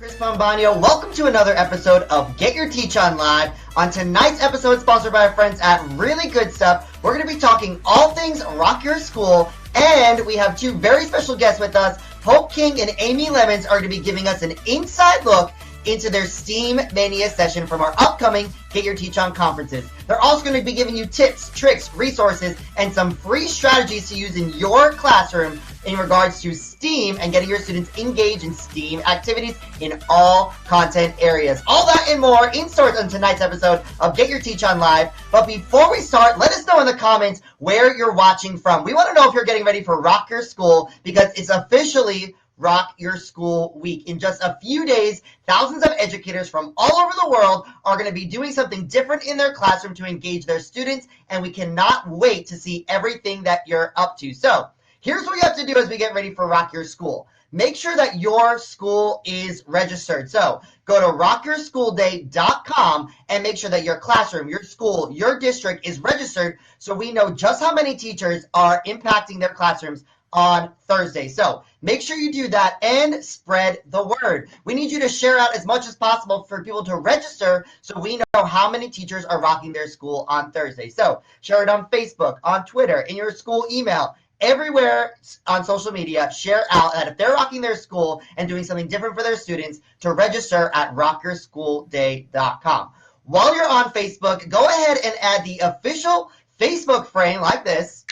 Chris Pombano. Welcome to another episode of Get Your Teach On Live. On tonight's episode, sponsored by our friends at Really Good Stuff, we're going to be talking all things Rock Your School, and we have two very special guests with us. Hope King and Amy Lemons are going to be giving us an inside look into their STEAM Mania session from our upcoming Get Your Teach On conferences. They're also going to be giving you tips, tricks, resources, and some free strategies to use in your classroom in regards to STEAM and getting your students engaged in STEAM activities in all content areas. All that and more in store on tonight's episode of Get Your Teach On Live. But before we start, let us know in the comments where you're watching from. We want to know if you're getting ready for Rock Your School, because it's officially Rock Your School Week. In just a few days, thousands of educators from all over the world are going to be doing something different in their classroom to engage their students, and we cannot wait to see everything that you're up to. So here's what you have to do as we get ready for Rock Your School. Make sure that your school is registered. So go to rockyourschoolday.com and make sure that your classroom, your school, your district is registered so we know just how many teachers are impacting their classrooms on Thursday. So make sure you do that and spread the word. We need you to share out as much as possible for people to register so we know how many teachers are rocking their school on Thursday. So share it on Facebook, on Twitter, in your school email, everywhere on social media. Share out that if they're rocking their school and doing something different for their students, to register at rockyourschoolday.com. While you're on Facebook, go ahead and add the official Facebook frame like this.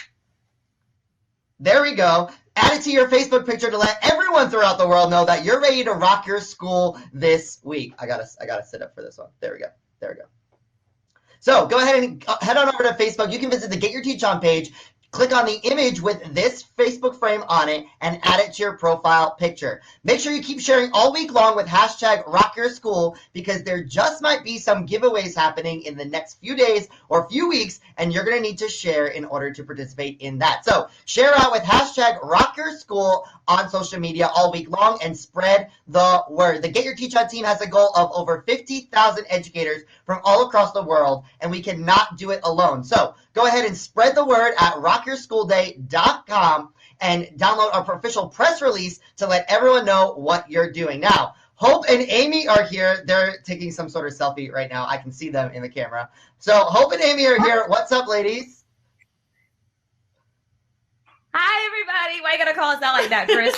There we go. Add it to your Facebook picture to let everyone throughout the world know that you're ready to rock your school this week. I gotta sit up for this one. There we go. So go ahead and head on over to Facebook. You can visit the Get Your Teach On page. Click on the image with this Facebook frame on it and add it to your profile picture. Make sure you keep sharing all week long with hashtag #RockYourSchool, because there just might be some giveaways happening in the next few days or few weeks, and you're going to need to share in order to participate in that. So share out with hashtag #RockYourSchool on social media all week long and spread the word. The Get Your Teach On team has a goal of over 50,000 educators from all across the world, and we cannot do it alone. So go ahead and spread the word at rockyourschoolday.com and download our official press release to let everyone know what you're doing. Now, Hope and Amy are here. They're taking some sort of selfie right now. I can see them in the camera. So Hope and Amy are here. What's up, ladies? Hi, everybody. Why you gotta call us out like that, Chris?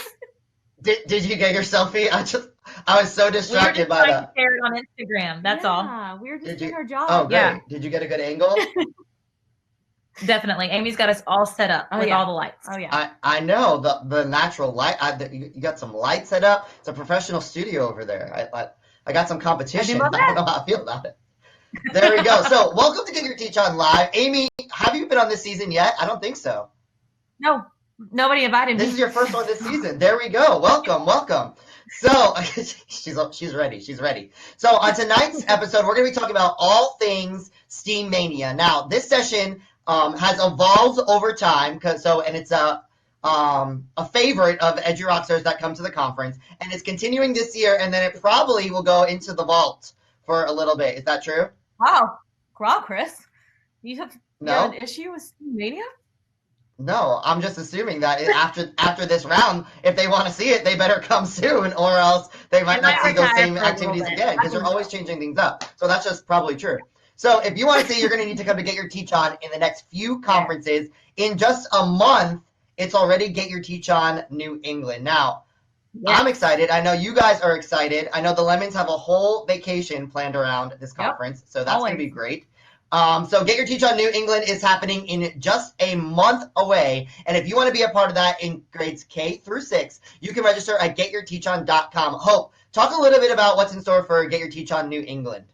Did you get your selfie? I was so distracted by that. We were just trying to share it on Instagram. That's all. Yeah, we were just doing our job. Oh, great. Yeah. Did you get a good angle? Definitely. Amy's got us all set up with all the lights. Oh, yeah. I know the natural light. You got some light set up. It's a professional studio over there. I got some competition. I don't know how I feel about it. There we go. So welcome to Get Your Teach On Live. Amy, have you been on this season yet? I don't think so. No, nobody invited me. This is your first one this season. There we go. Welcome. So she's ready. So on tonight's episode, we're going to be talking about all things STEAM Mania. Now, this session has evolved over time, and it's a favorite of EduRockstars that come to the conference, and it's continuing this year, and then it probably will go into the vault for a little bit. Is that true? Wow, Chris, you have an issue with STEAM Mania? No, I'm just assuming that after this round, if they want to see it, they better come soon, or else they might not see those same activities again, because they're always changing things up. So that's just probably true. So if you want to see, you're going to need to come to Get Your Teach On in the next few conferences. In just a month, it's already Get Your Teach On New England. Now, I'm excited. I know you guys are excited. I know the Lemons have a whole vacation planned around this conference, so that's going to be great. So Get Your Teach On New England is happening in just a month away. And if you want to be a part of that in grades K through 6, you can register at getyourteachon.com. Hope, talk a little bit about what's in store for Get Your Teach On New England.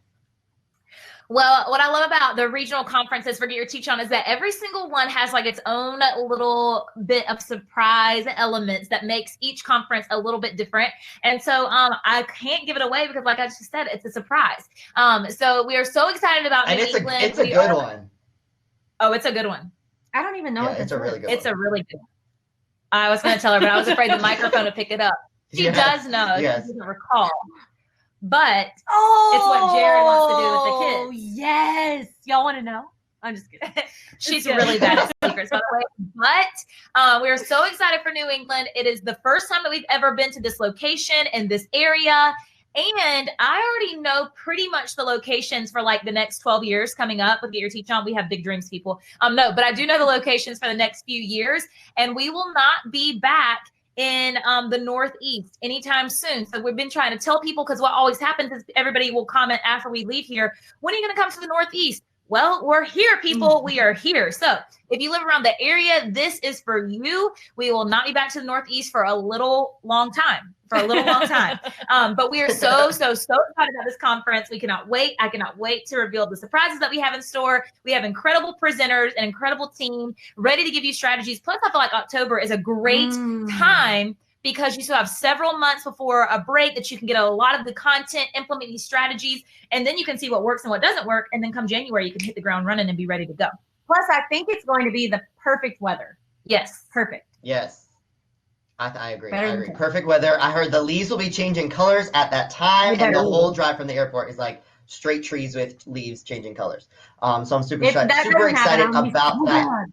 Well, what I love about the regional conferences for Get Your Teach On is that every single one has like its own little bit of surprise elements that makes each conference a little bit different. And so I can't give it away because, like I just said, it's a surprise. So we are so excited about New England. It's a good one. Oh, it's a good one. I don't even know. It's a really good one. It's a really good one. I was going to tell her, but I was afraid the microphone to pick it up. She does know. Yes. She doesn't recall. But it's what Jared wants to do with the kids. Oh, yes. Y'all want to know? I'm just kidding. She's really bad at secrets, by the way. But we are so excited for New England. It is the first time that we've ever been to this location in this area. And I already know pretty much the locations for like the next 12 years coming up with Get Your Teach On. We have big dreams, people. No, but I do know the locations for the next few years, and we will not be back in the Northeast anytime soon. So we've been trying to tell people, because what always happens is everybody will comment after we leave here, when are you going to come to the Northeast? Well, we're here, people. We are here. So if you live around the area, this is for you. We will not be back to the Northeast for a little long time. But we are so excited about this conference. We cannot wait. I cannot wait to reveal the surprises that we have in store. We have incredible presenters, an incredible team ready to give you strategies. Plus, I feel like October is a great time, because you still have several months before a break that you can get a lot of the content, implement these strategies, and then you can see what works and what doesn't work. And then come January, you can hit the ground running and be ready to go. Plus, I think it's going to be the perfect weather. Yes. Perfect. Yes. I agree. Perfect weather. I heard the leaves will be changing colors at that time, and the whole drive from the airport is like straight trees with leaves changing colors. So I'm super excited about that.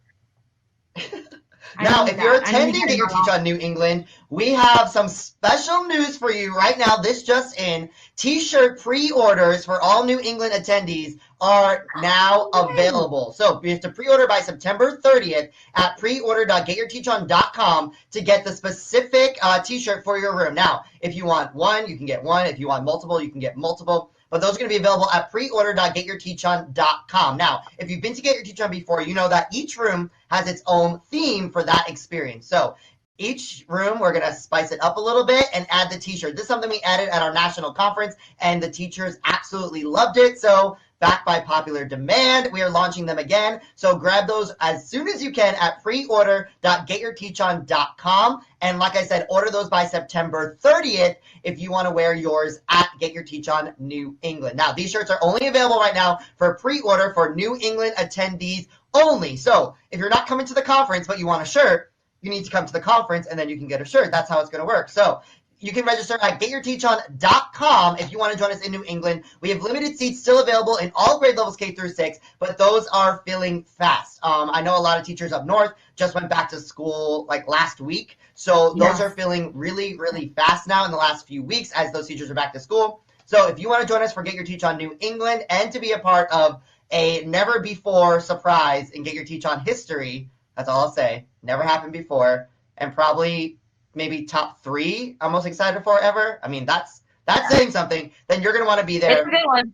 Now, if you're attending Get Your Teach On New England, we have some special news for you right now. This just in. T-shirt pre-orders for all New England attendees are now available. So you have to pre-order by September 30th at preorder.getyourteachon.com to get the specific T-shirt for your room. Now, if you want one, you can get one. If you want multiple, you can get multiple. But those are going to be available at preorder.getyourteachon.com. Now, if you've been to Get Your Teach On before, you know that each room has its own theme for that experience. So each room, we're going to spice it up a little bit and add the T-shirt. This is something we added at our national conference, and the teachers absolutely loved it. So backed by popular demand, we are launching them again. So grab those as soon as you can at preorder.getyourteachon.com. And like I said, order those by September 30th if you want to wear yours at Get Your Teach On New England. Now, these shirts are only available right now for pre-order for New England attendees only. So if you're not coming to the conference but you want a shirt, you need to come to the conference and then you can get a shirt. That's how it's going to work. So you can register at getyourteachon.com if you want to join us in New England. We have limited seats still available in all grade levels K through 6, but those are filling fast. I know a lot of teachers up north just went back to school like last week. So those are filling really, really fast now in the last few weeks as those teachers are back to school. So if you want to join us for Get Your Teach On New England and to be a part of a never before surprise in Get Your Teach On history, that's all I'll say. Never happened before, and probably maybe top 3 I'm most excited for ever. I mean, that's saying something. Then you're going to want to be there. It's a good one.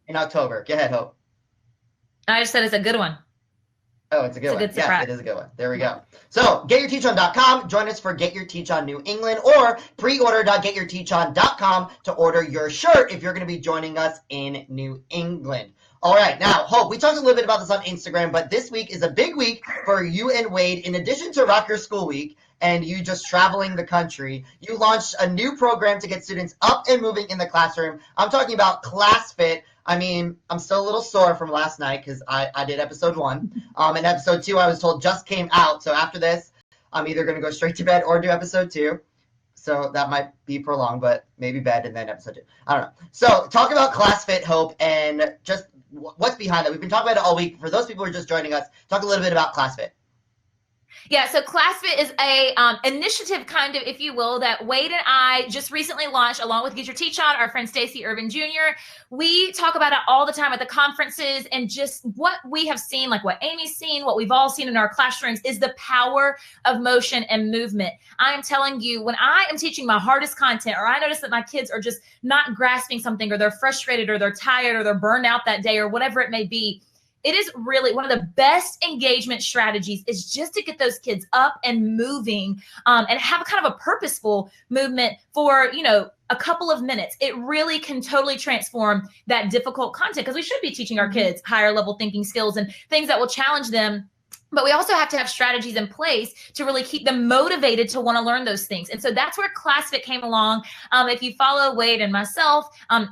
In October. Go ahead, Hope. I just said it's a good one. Oh, it's a good one. Yes, it is a good one. There we go. So getyourteachon.com. Join us for Get Your Teach On New England, or preorder.getyourteachon.com to order your shirt if you're going to be joining us in New England. All right, now, Hope, we talked a little bit about this on Instagram, but this week is a big week for you and Wade. In addition to Rock Your School Week and you just traveling the country, you launched a new program to get students up and moving in the classroom. I'm talking about ClassFit. I mean, I'm still a little sore from last night because I did episode 1. And episode 2, I was told, just came out. So after this, I'm either going to go straight to bed or do episode 2. So that might be prolonged, but maybe bed and then episode 2. I don't know. So talk about ClassFit, Hope, and just what's behind it. We've been talking about it all week. For those people who are just joining us, talk a little bit about ClassFit. Yeah, so ClassFit is a initiative, kind of, if you will, that Wade and I just recently launched along with Get Your Teach On, our friend Stacey Irvin Jr. We talk about it all the time at the conferences, and just what we have seen, like what Amy's seen, what we've all seen in our classrooms, is the power of motion and movement. I am telling you, when I am teaching my hardest content, or I notice that my kids are just not grasping something, or they're frustrated, or they're tired, or they're burned out that day, or whatever it may be, it is really one of the best engagement strategies is just to get those kids up and moving, and have kind of a purposeful movement for, a couple of minutes. It really can totally transform that difficult content, because we should be teaching our kids higher level thinking skills and things that will challenge them. But we also have to have strategies in place to really keep them motivated to want to learn those things. And so that's where ClassFit came along. If you follow Wade and myself,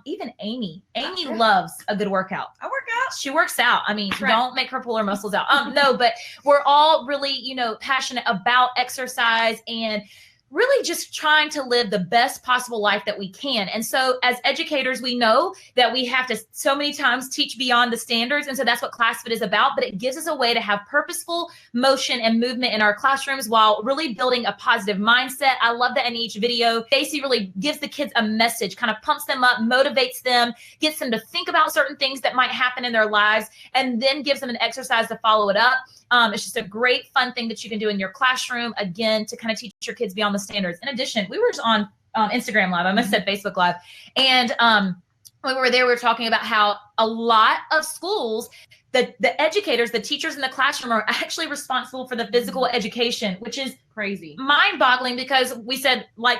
even Amy loves a good workout. I work out. She works out. I mean, don't make her pull her muscles out. No, but we're all really, passionate about exercise. And really just trying to live the best possible life that we can. And so as educators, we know that we have to so many times teach beyond the standards. And so that's what ClassFit is about, but it gives us a way to have purposeful motion and movement in our classrooms while really building a positive mindset. I love that in each video, Stacey really gives the kids a message, kind of pumps them up, motivates them, gets them to think about certain things that might happen in their lives, and then gives them an exercise to follow it up. It's just a great fun thing that you can do in your classroom, again, to kind of teach your kids beyond the standards. In addition, we were just on Instagram Live. I must have said Facebook Live. And when we were there, we were talking about how a lot of schools, the educators, the teachers in the classroom are actually responsible for the physical education, which is crazy, mind-boggling, because we said like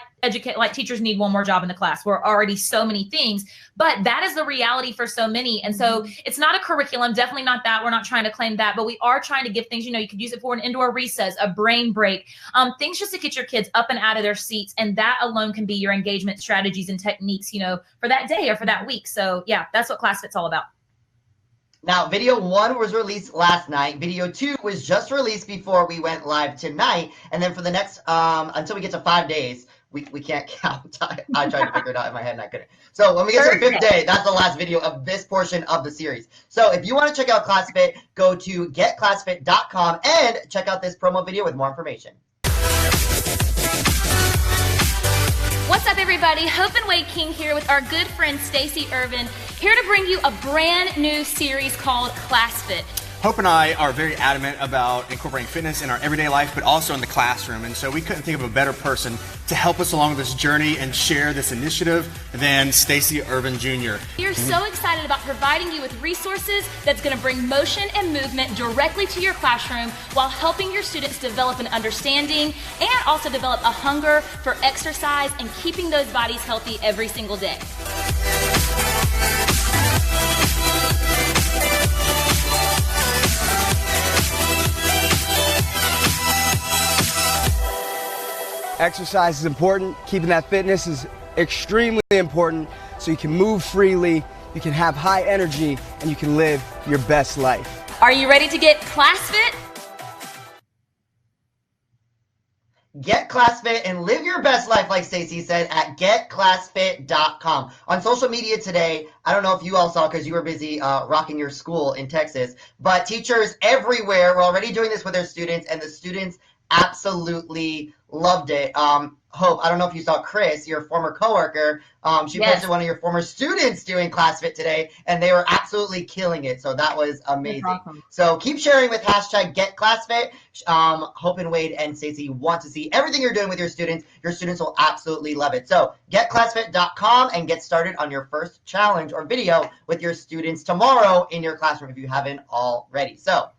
teachers need one more job in the class. We're already so many things, but that is the reality for so many. And so it's not a curriculum, definitely not that. We're not trying to claim that, but we are trying to give things, you know, you could use it for an indoor recess, a brain break, things just to get your kids up and out of their seats. And that alone can be your engagement strategies and techniques, you know, for that day or for that week. So yeah, that's what ClassFit's all about. Now, video 1 was released last night. Video 2 was just released before we went live tonight. And then for the next, until we get to 5 days, we can't count. I tried to figure it out in my head and I couldn't. So when we get to the 5th day, that's the last video of this portion of the series. So if you want to check out ClassFit, go to getclassfit.com and check out this promo video with more information. What's up, everybody? Hope and Wade King here with our good friend Stacey Irvin, here to bring you a brand new series called ClassFit. Hope and I are very adamant about incorporating fitness in our everyday life, but also in the classroom. And so we couldn't think of a better person to help us along this journey and share this initiative than Stacey Irvin Jr. We're so excited about providing you with resources that's going to bring motion and movement directly to your classroom while helping your students develop an understanding and also develop a hunger for exercise and keeping those bodies healthy every single day. Exercise is important. Keeping that fitness is extremely important so you can move freely, you can have high energy, and you can live your best life. Are you ready to get ClassFit? Get ClassFit and live your best life, like Stacey said, at getclassfit.com. On social media today, I don't know if you all saw because you were busy rocking your school in Texas, but teachers everywhere were already doing this with their students, and the students absolutely loved it. Hope, I don't know if you saw Chris, your former coworker. She posted one of your former students doing ClassFit today, and they were absolutely killing it. So that was amazing. Awesome. So keep sharing with hashtag GetClassFit. Hope and Wade and Stacey want to see everything you're doing with your students. Your students will absolutely love it. So getclassfit.com and get started on your first challenge or video with your students tomorrow in your classroom if you haven't already. So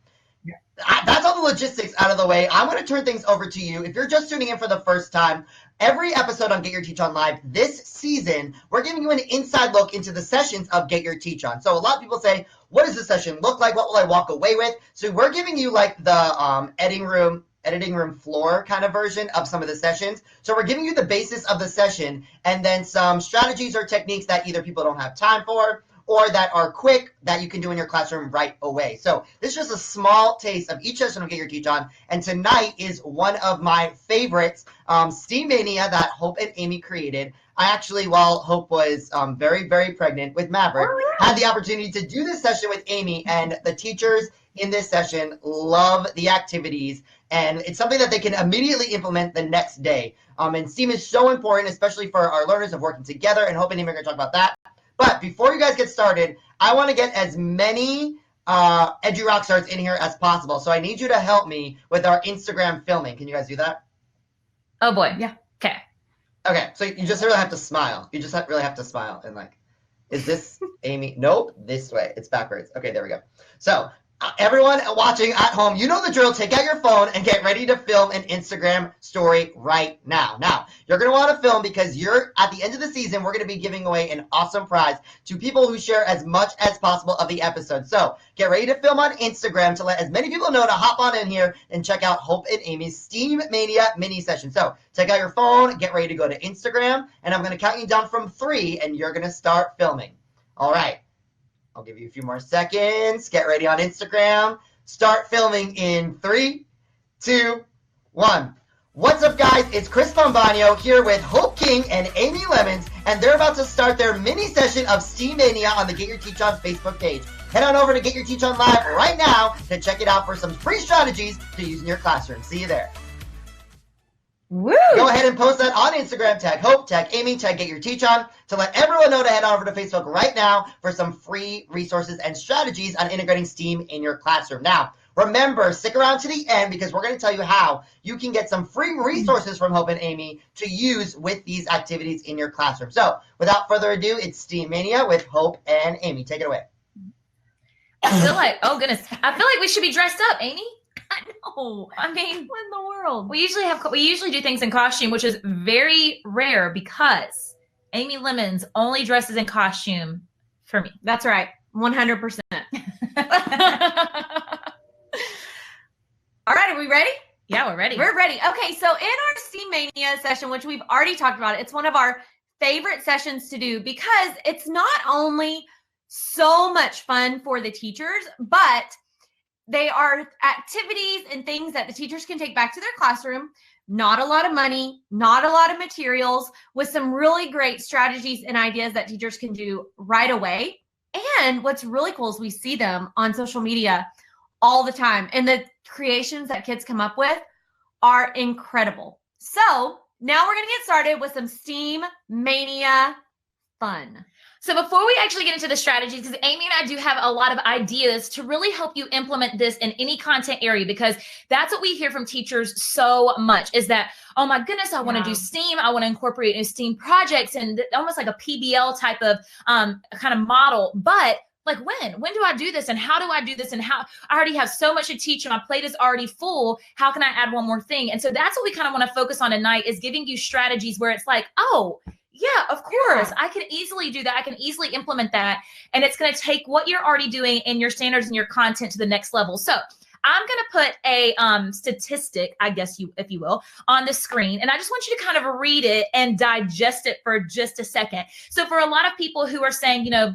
that's all the logistics out of the way. I'm going to turn things over to you. If you're just tuning in for the first time, every episode on Get Your Teach On Live this season, we're giving you an inside look into the sessions of Get Your Teach On. So a lot of people say, what does the session look like? What will I walk away with? So we're giving you like the editing room floor kind of version of some of the sessions. So we're giving you the basis of the session and then some strategies or techniques that either people don't have time for or that are quick that you can do in your classroom right away. So this is just a small taste of each session of Get Your Teach On. And tonight is one of my favorites, Steam Mania, that Hope and Amy created. I actually, while Hope was very, very pregnant with Maverick, had the opportunity to do this session with Amy, and the teachers in this session love the activities, and it's something that they can immediately implement the next day. And STEAM is so important, especially for our learners of working together, and Hope and Amy are going to talk about that. But before you guys get started, I want to get as many Edu Rock Stars in here as possible. So I need you to help me with our Instagram filming. Can you guys do that? Oh, boy. Yeah. Okay. Okay. So you just really have to smile. You just really have to smile. And like, is this Amy? Nope. This way. It's backwards. Okay, there we go. So everyone watching at home, you know the drill. Take out your phone and get ready to film an Instagram story right now. Now, you're going to want to film because at the end of the season, we're going to be giving away an awesome prize to people who share as much as possible of the episode. So get ready to film on Instagram to let as many people know to hop on in here and check out Hope and Amy's Steam Mania mini session. So take out your phone, get ready to go to Instagram, and I'm going to count you down from 3, and you're going to start filming. All right. I'll give you a few more seconds. Get ready on Instagram. Start filming in 3, 2, 1. What's up, guys? It's Chris Pombanio here with Hope King and Amy Lemons, and they're about to start their mini session of STEAM Mania on the Get Your Teach On Facebook page. Head on over to Get Your Teach On Live right now to check it out for some free strategies to use in your classroom. See you there. Woo! Go ahead and post that on Instagram. Tag Hope, tag Amy, tag Get Your Teach On to let everyone know to head on over to Facebook right now for some free resources and strategies on integrating STEAM in your classroom. Now, remember, stick around to the end because we're going to tell you how you can get some free resources from Hope and Amy to use with these activities in your classroom. So, without further ado, it's STEAM Mania with Hope and Amy. Take it away. I feel like, oh goodness, I feel like we should be dressed up, Amy. I know. I mean, What in the world? we usually do things in costume, which is very rare because Amy Lemons only dresses in costume for me. That's right. 100%. All right, are we ready? Yeah, we're ready. We're ready. Okay, so in our STEAM Mania session, which we've already talked about, it's one of our favorite sessions to do because it's not only so much fun for the teachers, but they are activities and things that the teachers can take back to their classroom. Not a lot of money, not a lot of materials, with some really great strategies and ideas that teachers can do right away. And what's really cool is we see them on social media all the time. And the creations that kids come up with are incredible. So now we're going to get started with some STEAM Mania fun. So before we actually get into the strategies, because Amy and I do have a lot of ideas to really help you implement this in any content area, because that's what we hear from teachers so much is that, oh my goodness, I want to do STEAM. I want to incorporate new STEAM projects and almost like a PBL type of kind of model. But like when do I do this and how do I do this and how I already have so much to teach and my plate is already full. How can I add one more thing? And so that's what we kind of want to focus on tonight, is giving you strategies where it's like, oh, yeah, of course. I can easily do that. I can easily implement that. And it's going to take what you're already doing in your standards and your content to the next level. So I'm going to put a statistic, I guess if you will, on the screen. And I just want you to kind of read it and digest it for just a second. So for a lot of people who are saying, you know,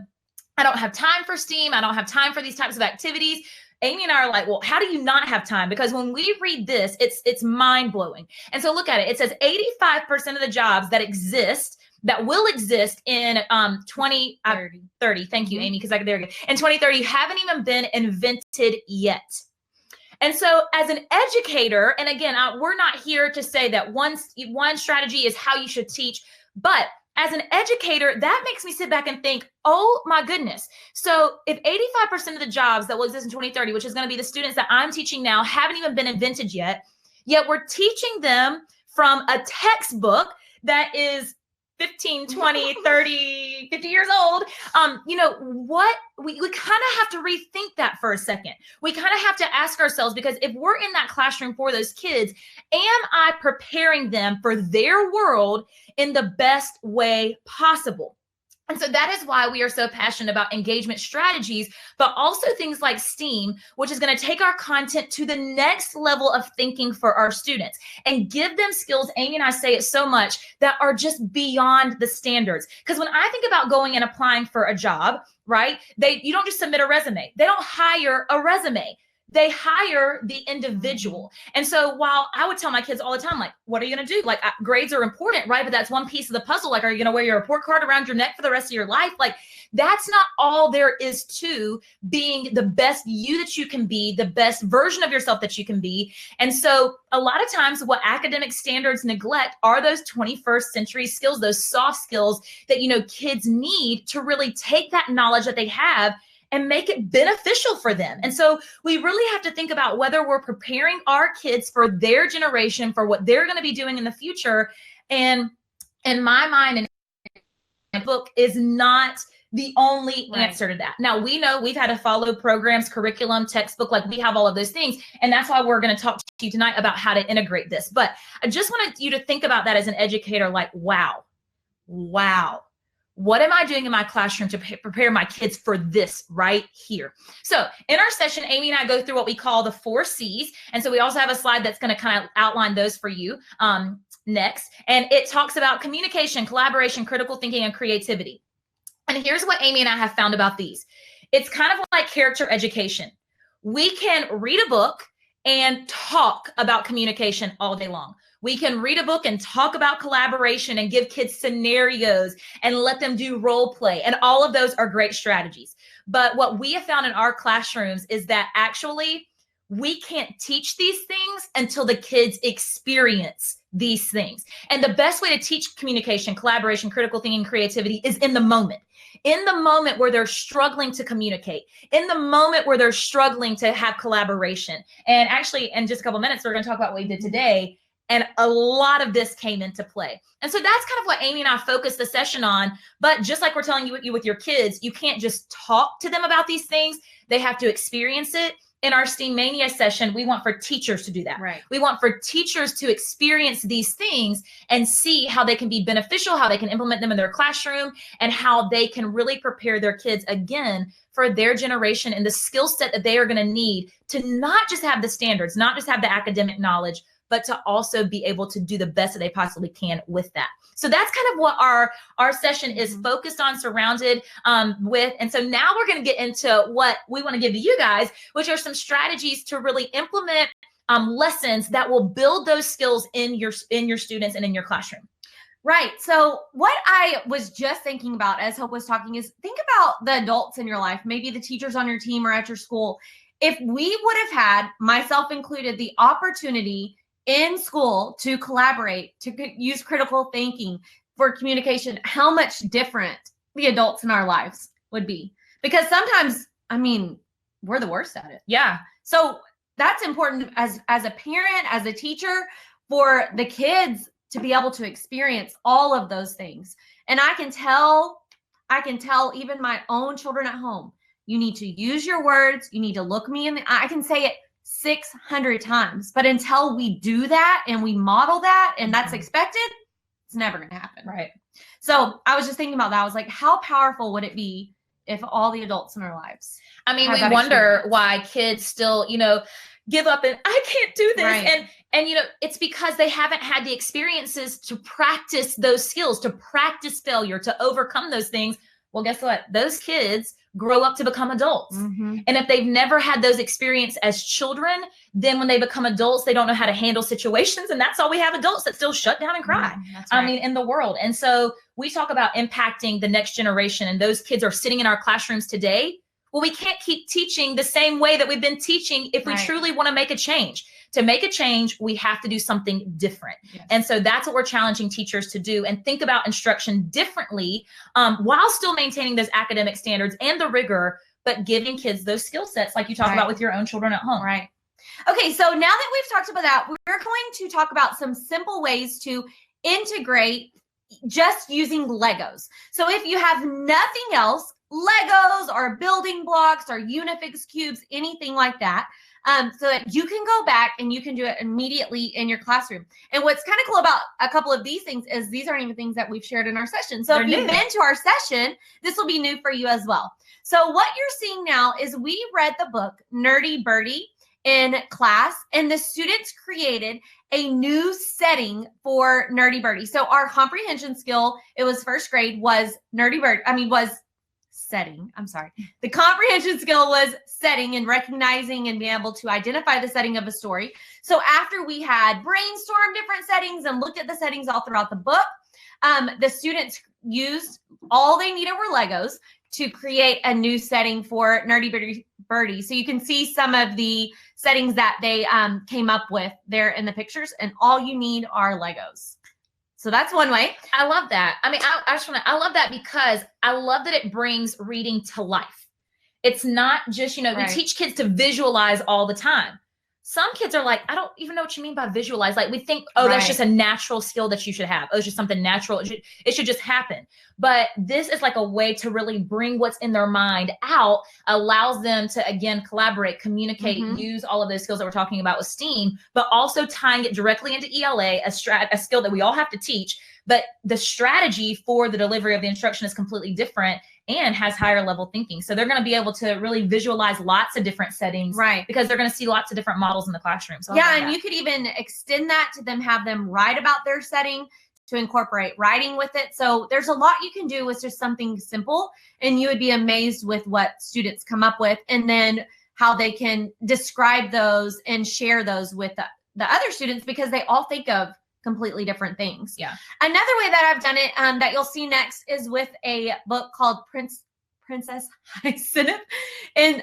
I don't have time for STEAM, I don't have time for these types of activities, Amy and I are like, well, how do you not have time? Because when we read this, it's mind-blowing. And so look at it. It says 85% of the jobs that exist, that will exist in 2030. Thank you, Amy, because there we go. In 2030, haven't even been invented yet. And so as an educator, and again, we're not here to say that one strategy is how you should teach, but as an educator, that makes me sit back and think, oh my goodness. So if 85% of the jobs that will exist in 2030, which is going to be the students that I'm teaching now, haven't even been invented yet we're teaching them from a textbook that is 15, 20, 30, 50 years old. You know, what we kind of have to rethink that for a second. We kind of have to ask ourselves, because if we're in that classroom for those kids, am I preparing them for their world in the best way possible? And so that is why we are so passionate about engagement strategies, but also things like STEAM, which is going to take our content to the next level of thinking for our students and give them skills. Amy and I say it so much, that are just beyond the standards. Because when I think about going and applying for a job, right, you don't just submit a resume. They don't hire a resume. They hire the individual. And so while I would tell my kids all the time, like, what are you going to do? Like, grades are important, right? But that's one piece of the puzzle. Like, are you going to wear your report card around your neck for the rest of your life? Like, that's not all there is to being the best you that you can be, the best version of yourself that you can be. And so a lot of times what academic standards neglect are those 21st century skills, those soft skills that, you know, kids need to really take that knowledge that they have and make it beneficial for them. And so we really have to think about whether we're preparing our kids for their generation, for what they're going to be doing in the future. And in my mind, and book is not the only answer to that. Now, we know we've had to follow programs, curriculum, textbook, like we have all of those things. And that's why we're going to talk to you tonight about how to integrate this. But I just wanted you to think about that as an educator, like, wow. What am I doing in my classroom to prepare my kids for this right here? So in our session, Amy and I go through what we call the 4 C's. And so we also have a slide that's going to kind of outline those for you next. And it talks about communication, collaboration, critical thinking, and creativity. And here's what Amy and I have found about these. It's kind of like character education. We can read a book and talk about communication all day long. We can read a book and talk about collaboration and give kids scenarios and let them do role play. And all of those are great strategies. But what we have found in our classrooms is that actually we can't teach these things until the kids experience these things. And the best way to teach communication, collaboration, critical thinking, creativity is in the moment. In the moment where they're struggling to communicate, in the moment where they're struggling to have collaboration. And actually, in just a couple minutes, we're going to talk about what we did today. And a lot of this came into play. And so that's kind of what Amy and I focused the session on. But just like we're telling you with your kids, you can't just talk to them about these things. They have to experience it. In our STEAM Mania session, we want for teachers to do that. Right. We want for teachers to experience these things and see how they can be beneficial, how they can implement them in their classroom, and how they can really prepare their kids again for their generation and the skill set that they are going to need to not just have the standards, not just have the academic knowledge, but to also be able to do the best that they possibly can with that. So that's kind of what our session is focused on, surrounded with. And so now we're going to get into what we want to give to you guys, which are some strategies to really implement lessons that will build those skills in your students and in your classroom. Right. So what I was just thinking about as Hope was talking is think about the adults in your life, maybe the teachers on your team or at your school. If we would have had, myself included, the opportunity in school to collaborate, to use critical thinking for communication, how much different the adults in our lives would be. Because sometimes, I mean, we're the worst at it. Yeah. So that's important as a parent, as a teacher, for the kids to be able to experience all of those things. And I can tell even my own children at home, you need to use your words. You need to look me in the eye. I can say it 600 times, but until we do that and we model that and that's expected, it's never going to happen. Right. So I was just thinking about that. I was like, how powerful would it be if all the adults in our lives? I mean, we wonder why kids still, give up and I can't do this. Right. And it's because they haven't had the experiences to practice those skills, to practice failure, to overcome those things. Well, guess what? Those kids grow up to become adults. Mm-hmm. And if they've never had those experiences as children, then when they become adults, they don't know how to handle situations. And that's all we have, adults that still shut down and cry. That's right. I mean, in the world. And so we talk about impacting the next generation, and those kids are sitting in our classrooms today. Well, we can't keep teaching the same way that we've been teaching if we truly want to make a change. To make a change, we have to do something different. Yes. And so that's what we're challenging teachers to do, and think about instruction differently while still maintaining those academic standards and the rigor, but giving kids those skill sets like you talk about with your own children at home. Right. Okay, so now that we've talked about that, we're going to talk about some simple ways to integrate just using Legos. So if you have nothing else, Legos or building blocks or Unifix cubes, anything like that, so that you can go back and you can do it immediately in your classroom. And what's kind of cool about a couple of these things is these aren't even things that we've shared in our session. So if you've been to our session, this will be new for you as well. So what you're seeing now is we read the book Nerdy Birdie in class, and the students created a new setting for Nerdy Birdie. So our comprehension skill, it was first grade, was setting. I'm sorry. The comprehension skill was setting and recognizing and being able to identify the setting of a story. So after we had brainstormed different settings and looked at the settings all throughout the book, the students used all they needed were Legos to create a new setting for Nerdy Birdie. So you can see some of the settings that they came up with there in the pictures, and all you need are Legos. So that's one way. I love that. I mean, I love that because I love that it brings reading to life. It's not just, we teach kids to visualize all the time. Some kids are like, I don't even know what you mean by visualize. Like we think, that's just a natural skill that you should have. Oh, it's just something natural. It should just happen. But this is like a way to really bring what's in their mind out, allows them to, again, collaborate, communicate, use all of those skills that we're talking about with STEAM, but also tying it directly into ELA, a skill that we all have to teach. But the strategy for the delivery of the instruction is completely different and has higher level thinking. So they're going to be able to really visualize lots of different settings, because they're going to see lots of different models in the classroom. So you could even extend that to them, have them write about their setting, to incorporate writing with it. So there's a lot you can do with just something simple, and you would be amazed with what students come up with, and then how they can describe those and share those with the other students, because they all think of completely different things. Yeah. Another way that I've done it that you'll see next is with a book called Princess Hyacinth and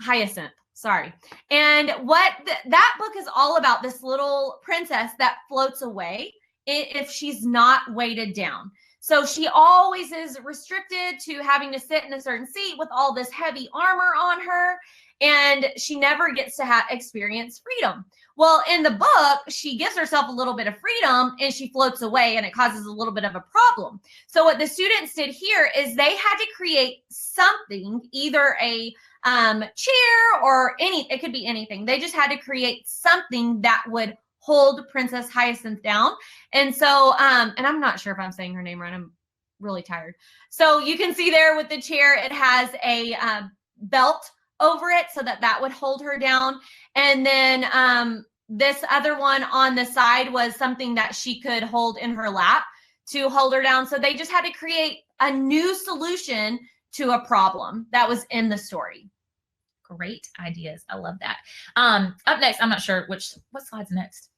Hyacinth. Sorry. And what that book is all about, this little princess that floats away if she's not weighted down. So she always is restricted to having to sit in a certain seat with all this heavy armor on her, and she never gets to experience freedom. Well, in the book, she gives herself a little bit of freedom and she floats away, and it causes a little bit of a problem. So what the students did here is they had to create something, either a chair or it could be anything. They just had to create something that would hold Princess Hyacinth down. And so, and I'm not sure if I'm saying her name right. I'm really tired. So you can see there with the chair, it has a belt over it so that would hold her down. And then this other one on the side was something that she could hold in her lap to hold her down. So they just had to create a new solution to a problem that was in the story. Great ideas. I love that. Up next, I'm not sure what slide's next.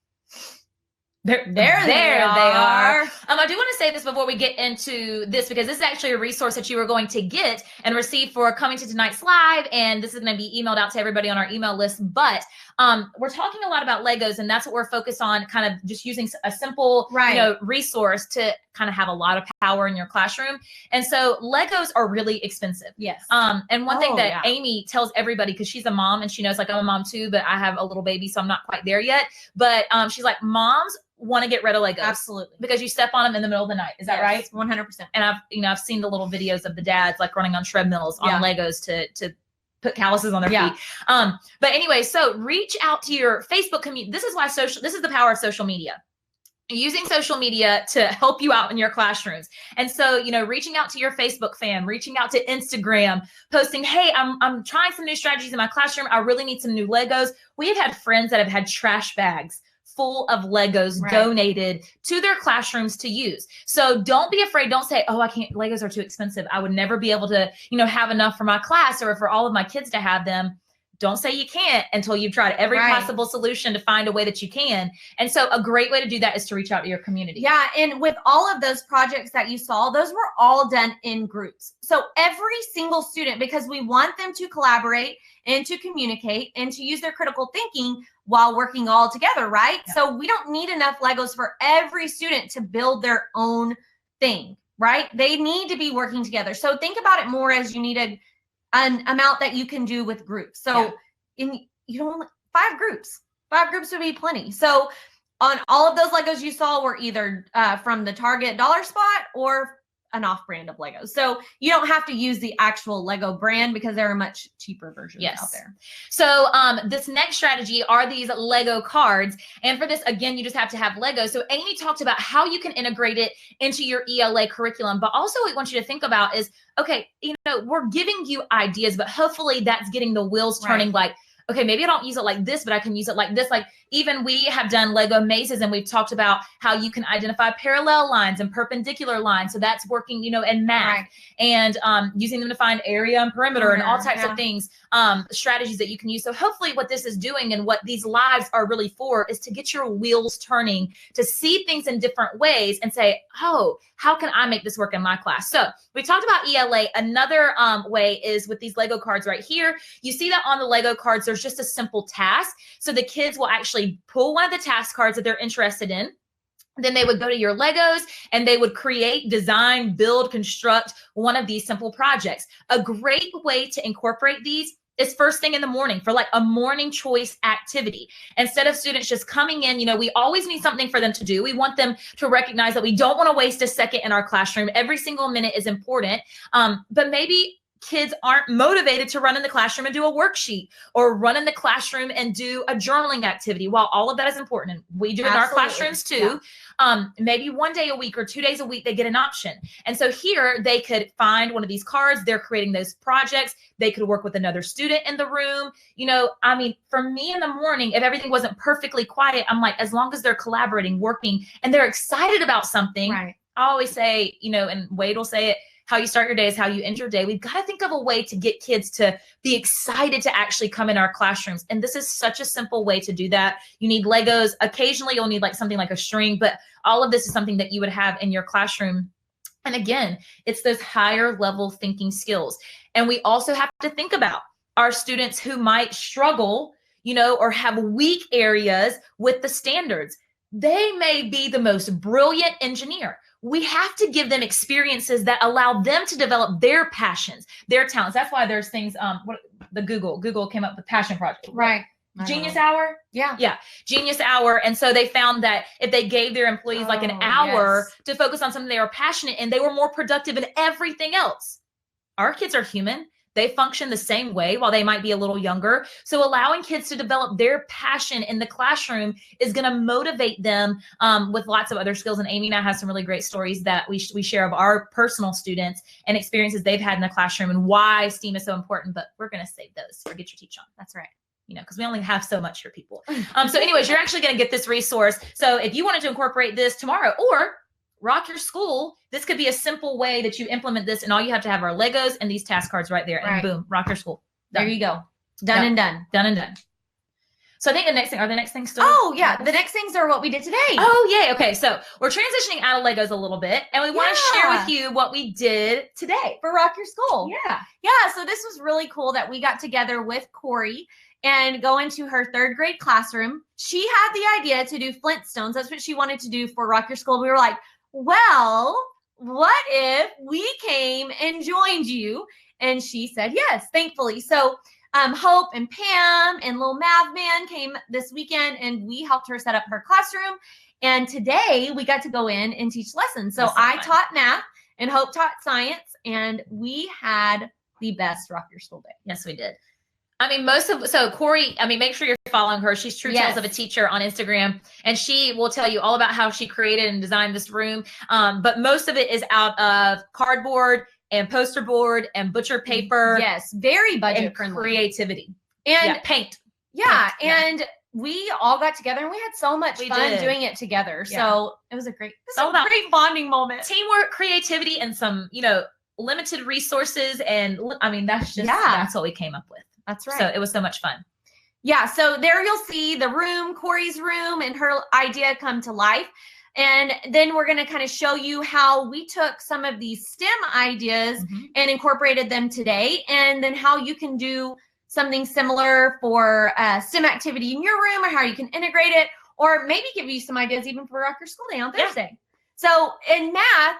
There they are. I do want to say this before we get into this, because this is actually a resource that you are going to get and receive for coming to tonight's live, and this is going to be emailed out to everybody on our email list. But we're talking a lot about Legos, and that's what we're focused on, kind of just using a simple resource to kind of have a lot of power in your classroom. And so Legos are really expensive. Yes. And one thing that Amy tells everybody, because she's a mom and she knows, like, I'm a mom too, but I have a little baby, so I'm not quite there yet. But she's like, moms want to get rid of Legos. Absolutely. Because you step on them in the middle of the night. Is that right? 100%. And I've seen the little videos of the dads like running on treadmills on Legos to put calluses on their feet. But anyway, so reach out to your Facebook community. This is the power of social media. Using social media to help you out in your classrooms. And so, reaching out to your Facebook fam, reaching out to Instagram, posting, hey, I'm trying some new strategies in my classroom. I really need some new Legos. We have had friends that have had trash bags full of Legos donated to their classrooms to use. So don't be afraid. Don't say, oh, I can't, Legos are too expensive. I would never be able to, have enough for my class or for all of my kids to have them. Don't say you can't until you've tried every possible solution to find a way that you can. And so a great way to do that is to reach out to your community. Yeah. And with all of those projects that you saw, those were all done in groups. So every single student, because we want them to collaborate and to communicate and to use their critical thinking while working all together, right? Yeah. So we don't need enough Legos for every student to build their own thing, right? They need to be working together. So think about it more as you need an amount that you can do with groups. So five groups would be plenty. So on all of those Legos you saw were either from the Target dollar spot or an off brand of Legos. So you don't have to use the actual Lego brand because there are much cheaper versions out there. So this next strategy are these Lego cards. And for this, again, you just have to have Lego. So Amy talked about how you can integrate it into your ELA curriculum. But also what we want you to think about is, okay, we're giving you ideas, but hopefully that's getting the wheels turning. Like, okay, maybe I don't use it like this, but I can use it like this. Like, even we have done Lego mazes, and we've talked about how you can identify parallel lines and perpendicular lines. So that's working, in math and using them to find area and perimeter and all types of things, strategies that you can use. So hopefully what this is doing and what these lives are really for is to get your wheels turning, to see things in different ways and say, oh, how can I make this work in my class? So we talked about ELA. Another way is with these Lego cards right here. You see that on the Lego cards, there's just a simple task. So the kids will actually pull one of the task cards that they're interested in. Then they would go to your Legos and they would create, design, build, construct one of these simple projects. A great way to incorporate these is first thing in the morning for like a morning choice activity. Instead of students just coming in, we always need something for them to do. We want them to recognize that we don't want to waste a second in our classroom. Every single minute is important. But maybe kids aren't motivated to run in the classroom and do a worksheet or run in the classroom and do a journaling activity. While all of that is important, and we do it in our classrooms too. Maybe 1 day a week or 2 days a week, they get an option. And so here they could find one of these cards. They're creating those projects. They could work with another student in the room. For me in the morning, if everything wasn't perfectly quiet, I'm like, as long as they're collaborating, working, and they're excited about something, I always say, and Wade will say it, how you start your day is how you end your day. We've got to think of a way to get kids to be excited to actually come in our classrooms. And this is such a simple way to do that. You need Legos. Occasionally you'll need like something like a string, but all of this is something that you would have in your classroom. And again, it's those higher level thinking skills. And we also have to think about our students who might struggle, you know, or have weak areas with the standards. They may be the most brilliant engineer. We have to give them experiences that allow them to develop their passions, their talents. That's why there's things, Google came up with passion project. Right. Genius Hour? Yeah. Genius Hour. And so they found that if they gave their employees like an hour to focus on something they were passionate in, they were more productive in everything else. Our kids are human. They function the same way while they might be a little younger. So allowing kids to develop their passion in the classroom is going to motivate them with lots of other skills. And Amy and I have some really great stories that we share of our personal students and experiences they've had in the classroom and why STEAM is so important. But we're going to save those for Get Your Teach On. That's right. You know, because we only have so much here, people. So anyways, you're actually going to get this resource. So if you wanted to incorporate this tomorrow or rock your school, this could be a simple way that you implement this. And all you have to have are Legos and these task cards right there. And boom, rock your school. Done. There you go. Done and done. Done and done. So I think the next things still? Oh, yeah. The next things are what we did today. Oh, yay. Okay. So we're transitioning out of Legos a little bit. And we want to share with you what we did today for Rock Your School. Yeah. Yeah. So this was really cool that we got together with Corey and go into her 3rd grade classroom. She had the idea to do Flintstones. That's what she wanted to do for Rock Your School. We were like, well, what if we came and joined you? And she said yes, thankfully. So Hope and Pam and Little Mav Man came this weekend and we helped her set up her classroom. And today we got to go in and teach lessons. So I taught math and Hope taught science, and we had the best Rock Your School day. Yes, we did. I mean, Corey, make sure you're following her. She's True Tales of a Teacher on Instagram, and she will tell you all about how she created and designed this room. But most of it is out of cardboard and poster board and butcher paper. Yes, very budget and friendly. Creativity. And paint. Yeah, paint. and we all got together and we had so much fun doing it together. So it was a great bonding moment. Teamwork, creativity, and some, limited resources. And that's what we came up with. That's right. So it was so much fun. Yeah. So there you'll see the room, Corey's room, and her idea come to life. And then we're going to kind of show you how we took some of these STEM ideas and incorporated them today. And then how you can do something similar for a STEM activity in your room, or how you can integrate it, or maybe give you some ideas even for Rock Your School Day on Thursday. So in math,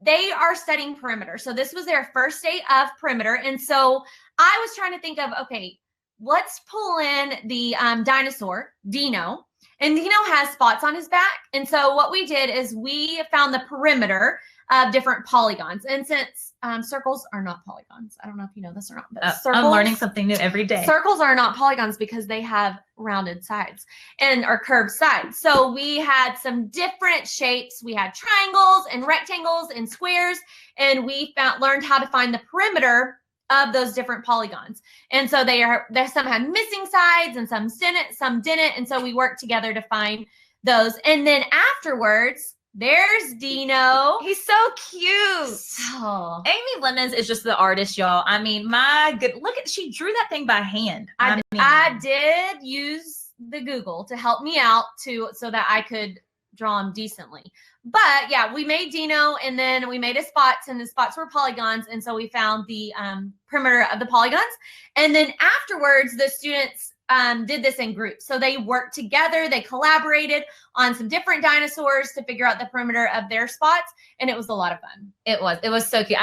they are studying perimeter. So this was their first day of perimeter. And so I was trying to think of, okay, let's pull in the dinosaur, Dino. And Dino has spots on his back. And so what we did is we found the perimeter of different polygons. And since circles are not polygons, I don't know if you know this or not, but circles, I'm learning something new every day. Circles are not polygons because they have rounded sides and are curved sides. So we had some different shapes. We had triangles and rectangles and squares, and we learned how to find the perimeter of those different polygons. And so some had missing sides and some didn't. And so we worked together to find those. And then afterwards, there's Dino. He's so cute. Oh. Amy Lemons is just the artist, y'all. I mean, she drew that thing by hand. I did use the Google to help me out so that I could draw him decently. But yeah, we made Dino, and then we made his spots, and the spots were polygons. And so we found the perimeter of the polygons. And then afterwards, the students did this in groups. So they worked together, they collaborated on some different dinosaurs to figure out the perimeter of their spots. And it was a lot of fun. It was so cute.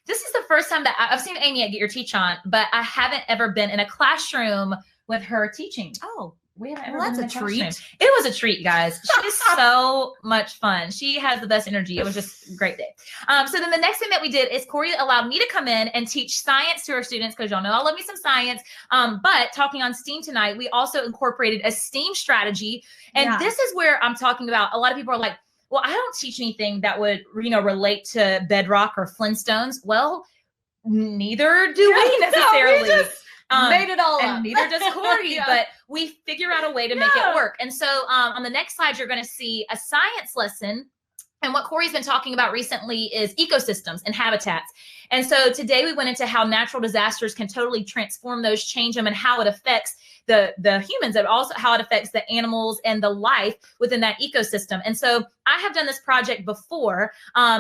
This is the first time that I've seen Amy at Get Your Teach On, but I haven't ever been in a classroom with her teaching. Oh, we haven't ever well, been in that's a classroom. treat. It was a treat, guys. She's so much fun. She has the best energy. It was just a great day. So then the next thing that we did is Corey allowed me to come in and teach science to her students, because y'all know I love me some science. But talking on STEAM tonight, we also incorporated a STEAM strategy. And this is where I'm talking about, a lot of people are like, well, I don't teach anything that would, relate to Bedrock or Flintstones. Well, neither do we necessarily. No, made it all and up. Neither does Corey, but we figure out a way to make it work. And so on the next slide, you're going to see a science lesson And what Corey's been talking about recently is ecosystems and habitats. And so today we went into how natural disasters can totally transform those, change them, and how it affects the humans, and also how it affects the animals and the life within that ecosystem. And so I have done this project before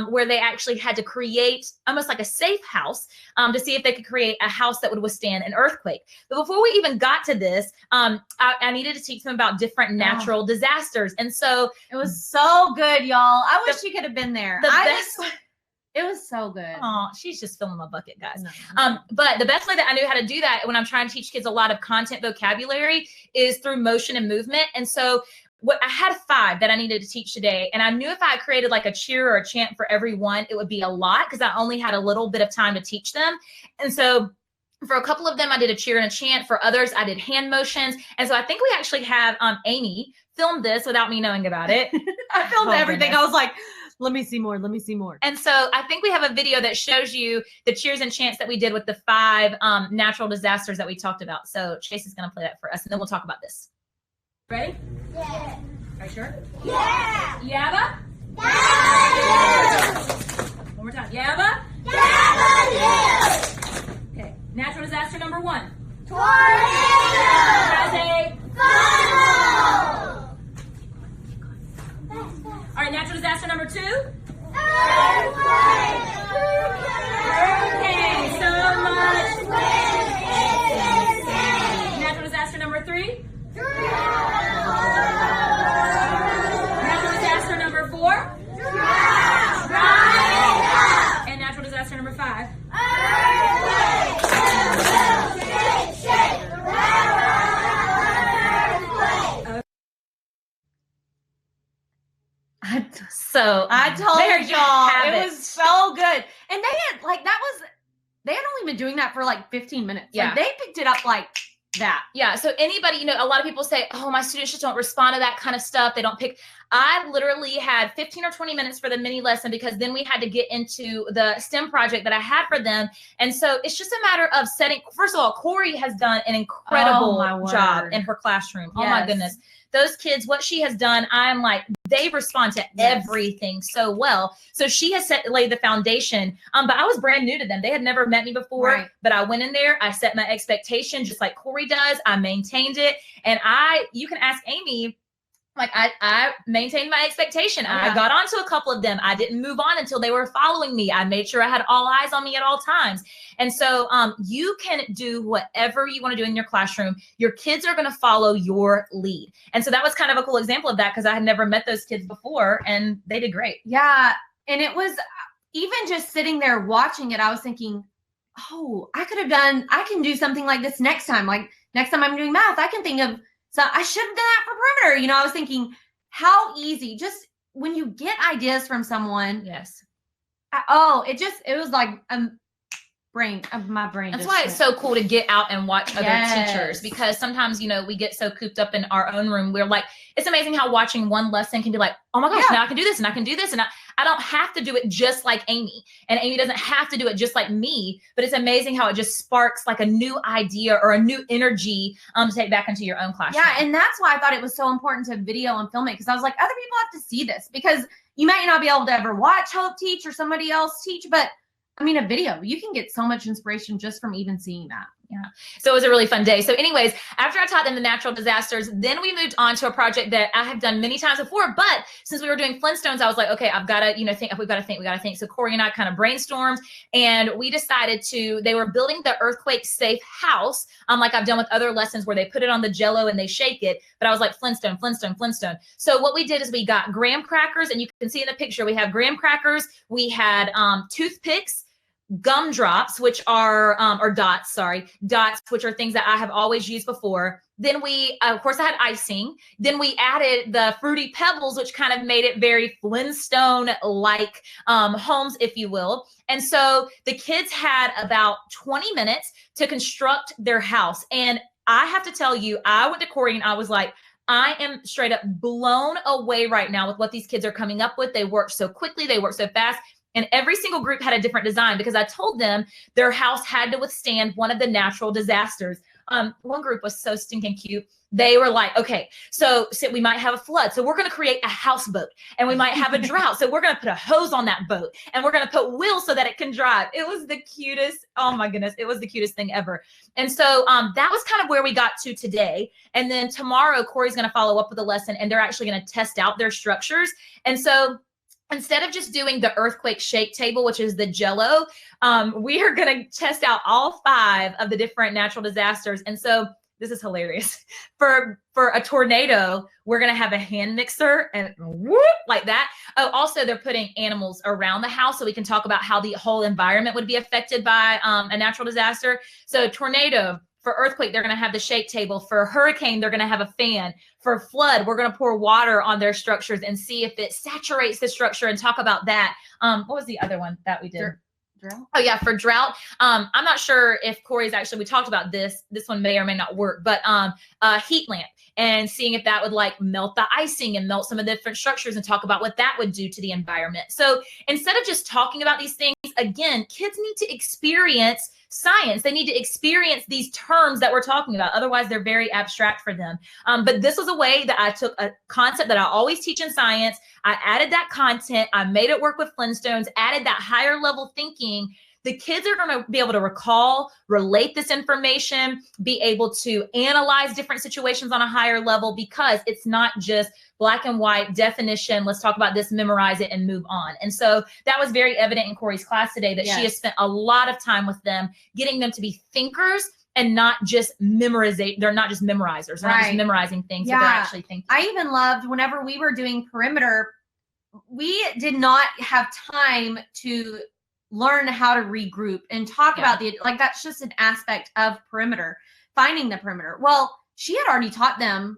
where they actually had to create almost like a safe house to see if they could create a house that would withstand an earthquake. But before we even got to this, I needed to teach them about different natural disasters. And so it was so good, y'all. I wish you could have been there. It was so good. Oh, she's just filling my bucket, guys. No. But the best way that I knew how to do that when I'm trying to teach kids a lot of content vocabulary is through motion and movement. And so I had 5 that I needed to teach today. And I knew if I created like a cheer or a chant for every one, it would be a lot because I only had a little bit of time to teach them. And so for a couple of them, I did a cheer and a chant. For others, I did hand motions. And so I think we actually have Amy filmed this without me knowing about it. I filmed everything. Goodness. I was like, let me see more. Let me see more. And so I think we have a video that shows you the cheers and chants that we did with the 5 natural disasters that we talked about. So Chase is going to play that for us, and then we'll talk about this. Ready? Yeah. Are you sure? Yeah. Yabba? Yabba. One more time. Yabba? Yabba. Okay. Natural disaster number 1. Tornado. Say Funnel. All right, natural disaster number 2. Earthquake. Hurricane. So much. Wind. It's insane. Natural disaster number 3. Drought. Natural disaster number 4. Drought. Drying up. And natural disaster number 5. Earthquake. Shake, shake. Earthquake. So I told there you y'all, have it was so good. And they had only been doing that for like 15 minutes. Yeah. Like, they picked it up like that. Yeah. So anybody, a lot of people say, oh, my students just don't respond to that kind of stuff. They don't pick. I literally had 15 or 20 minutes for the mini lesson because then we had to get into the STEM project that I had for them. And so it's just a matter of setting. First of all, Corey has done an incredible job in her classroom. Oh my goodness. Those kids, what she has done, I'm like, they respond to everything so well. So she has laid the foundation. But I was brand new to them. They had never met me before, but I went in there, I set my expectation just like Corey does. I maintained it. And you can ask Amy, like I maintained my expectation. I got onto a couple of them. I didn't move on until they were following me. I made sure I had all eyes on me at all times. And so you can do whatever you want to do in your classroom. Your kids are going to follow your lead. And so that was kind of a cool example of that because I had never met those kids before and they did great. Yeah. And it was even just sitting there watching it, I was thinking, oh, I can do something like this next time. Like next time I'm doing math, I can think of, so I should have done that for perimeter. I was thinking how easy, just when you get ideas from someone. Yes. It was like my brain. That's why it's so cool to get out and watch other teachers because sometimes, we get so cooped up in our own room. We're like, it's amazing how watching one lesson can be like, oh my gosh, now I can do this and I can do this. And I don't have to do it just like Amy. And Amy doesn't have to do it just like me, but it's amazing how it just sparks like a new idea or a new energy to take back into your own classroom. Yeah. And that's why I thought it was so important to video and film it because I was like, other people have to see this because you might not be able to ever watch Hope teach or somebody else teach, but a video, you can get so much inspiration just from even seeing that. Yeah. So it was a really fun day. So anyways, after I taught them the natural disasters, then we moved on to a project that I have done many times before. But since we were doing Flintstones, I was like, okay, I've got to, think, we got to think. So Corey and I kind of brainstormed and we decided they were building the earthquake safe house. Like I've done with other lessons where they put it on the Jello and they shake it. But I was like, Flintstone. So what we did is we got graham crackers, and you can see in the picture, we have graham crackers. We had toothpicks, gumdrops, which are, or dots, which are things that I have always used before. Then we, of course, I had icing. Then we added the Fruity Pebbles, which kind of made it very Flintstone-like homes, if you will. And so the kids had about 20 minutes to construct their house. And I have to tell you, I went to Corey and I was like, I am straight up blown away right now with what these kids are coming up with. They work so quickly. They work so fast. And every single group had a different design because I told them their house had to withstand one of the natural disasters. one group was so stinking cute. They were like, okay, so we might have a flood. So we're going to create a houseboat, and we might have a drought. So we're going to put a hose on that boat, and we're going to put wheels so that it can drive. It was the cutest. Oh my goodness. It was the cutest thing ever. And so that was kind of where we got to today. And then tomorrow, Corey's going to follow up with a lesson, and they're actually going to test out their structures. And so instead of just doing the earthquake shake table, which is the Jello, we are going to test out all 5 of the different natural disasters. And so this is hilarious. For a tornado, we're going to have a hand mixer and whoop, like that. Oh, also they're putting animals around the house so we can talk about how the whole environment would be affected by a natural disaster. So tornado, for earthquake, they're going to have the shake table. For hurricane, they're going to have a fan. For flood, we're going to pour water on their structures and see if it saturates the structure and talk about that. What was the other one that we did? Drought? Oh yeah, for drought. I'm not sure if Corey's actually, we talked about this. This one may or may not work, but heat lamp, and seeing if that would like melt the icing and melt some of the different structures and talk about what that would do to the environment. So instead of just talking about these things, again, kids need to experience science. They need to experience these terms that we're talking about. Otherwise, they're very abstract for them. But this was a way that I took a concept that I always teach in science. I added that content. I made it work with Flintstones, added that higher level thinking. The kids are going to be able to recall, relate this information, be able to analyze different situations on a higher level, because it's not just black and white definition. Let's talk about this, memorize it, and move on. And so that was very evident in Corey's class today, that she has spent a lot of time with them, getting them to be thinkers and not just memorizate. They're not just memorizers. They're not just memorizing things, but they're actually thinking. I even loved whenever we were doing perimeter, we did not have time to learn how to regroup and talk about that's just an aspect of perimeter, finding the perimeter. Well, she had already taught them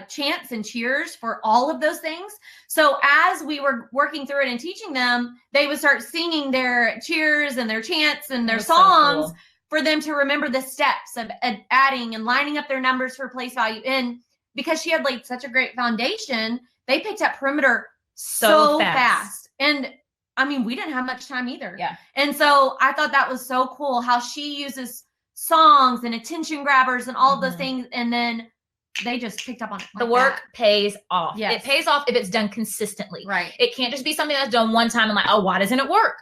chants and cheers for all of those things. So as we were working through it and teaching them, they would start singing their cheers and their chants and their songs. So cool. For them to remember the steps of adding and lining up their numbers for place value. And because she had laid such a great foundation, they picked up perimeter so fast. And I mean, we didn't have much time either. Yeah. And so I thought that was so cool how she uses songs and attention grabbers and all of those things. And then they just picked up on it. The work pays off. Yes. It pays off if it's done consistently. Right. It can't just be something that's done one time and like, oh, why doesn't it work?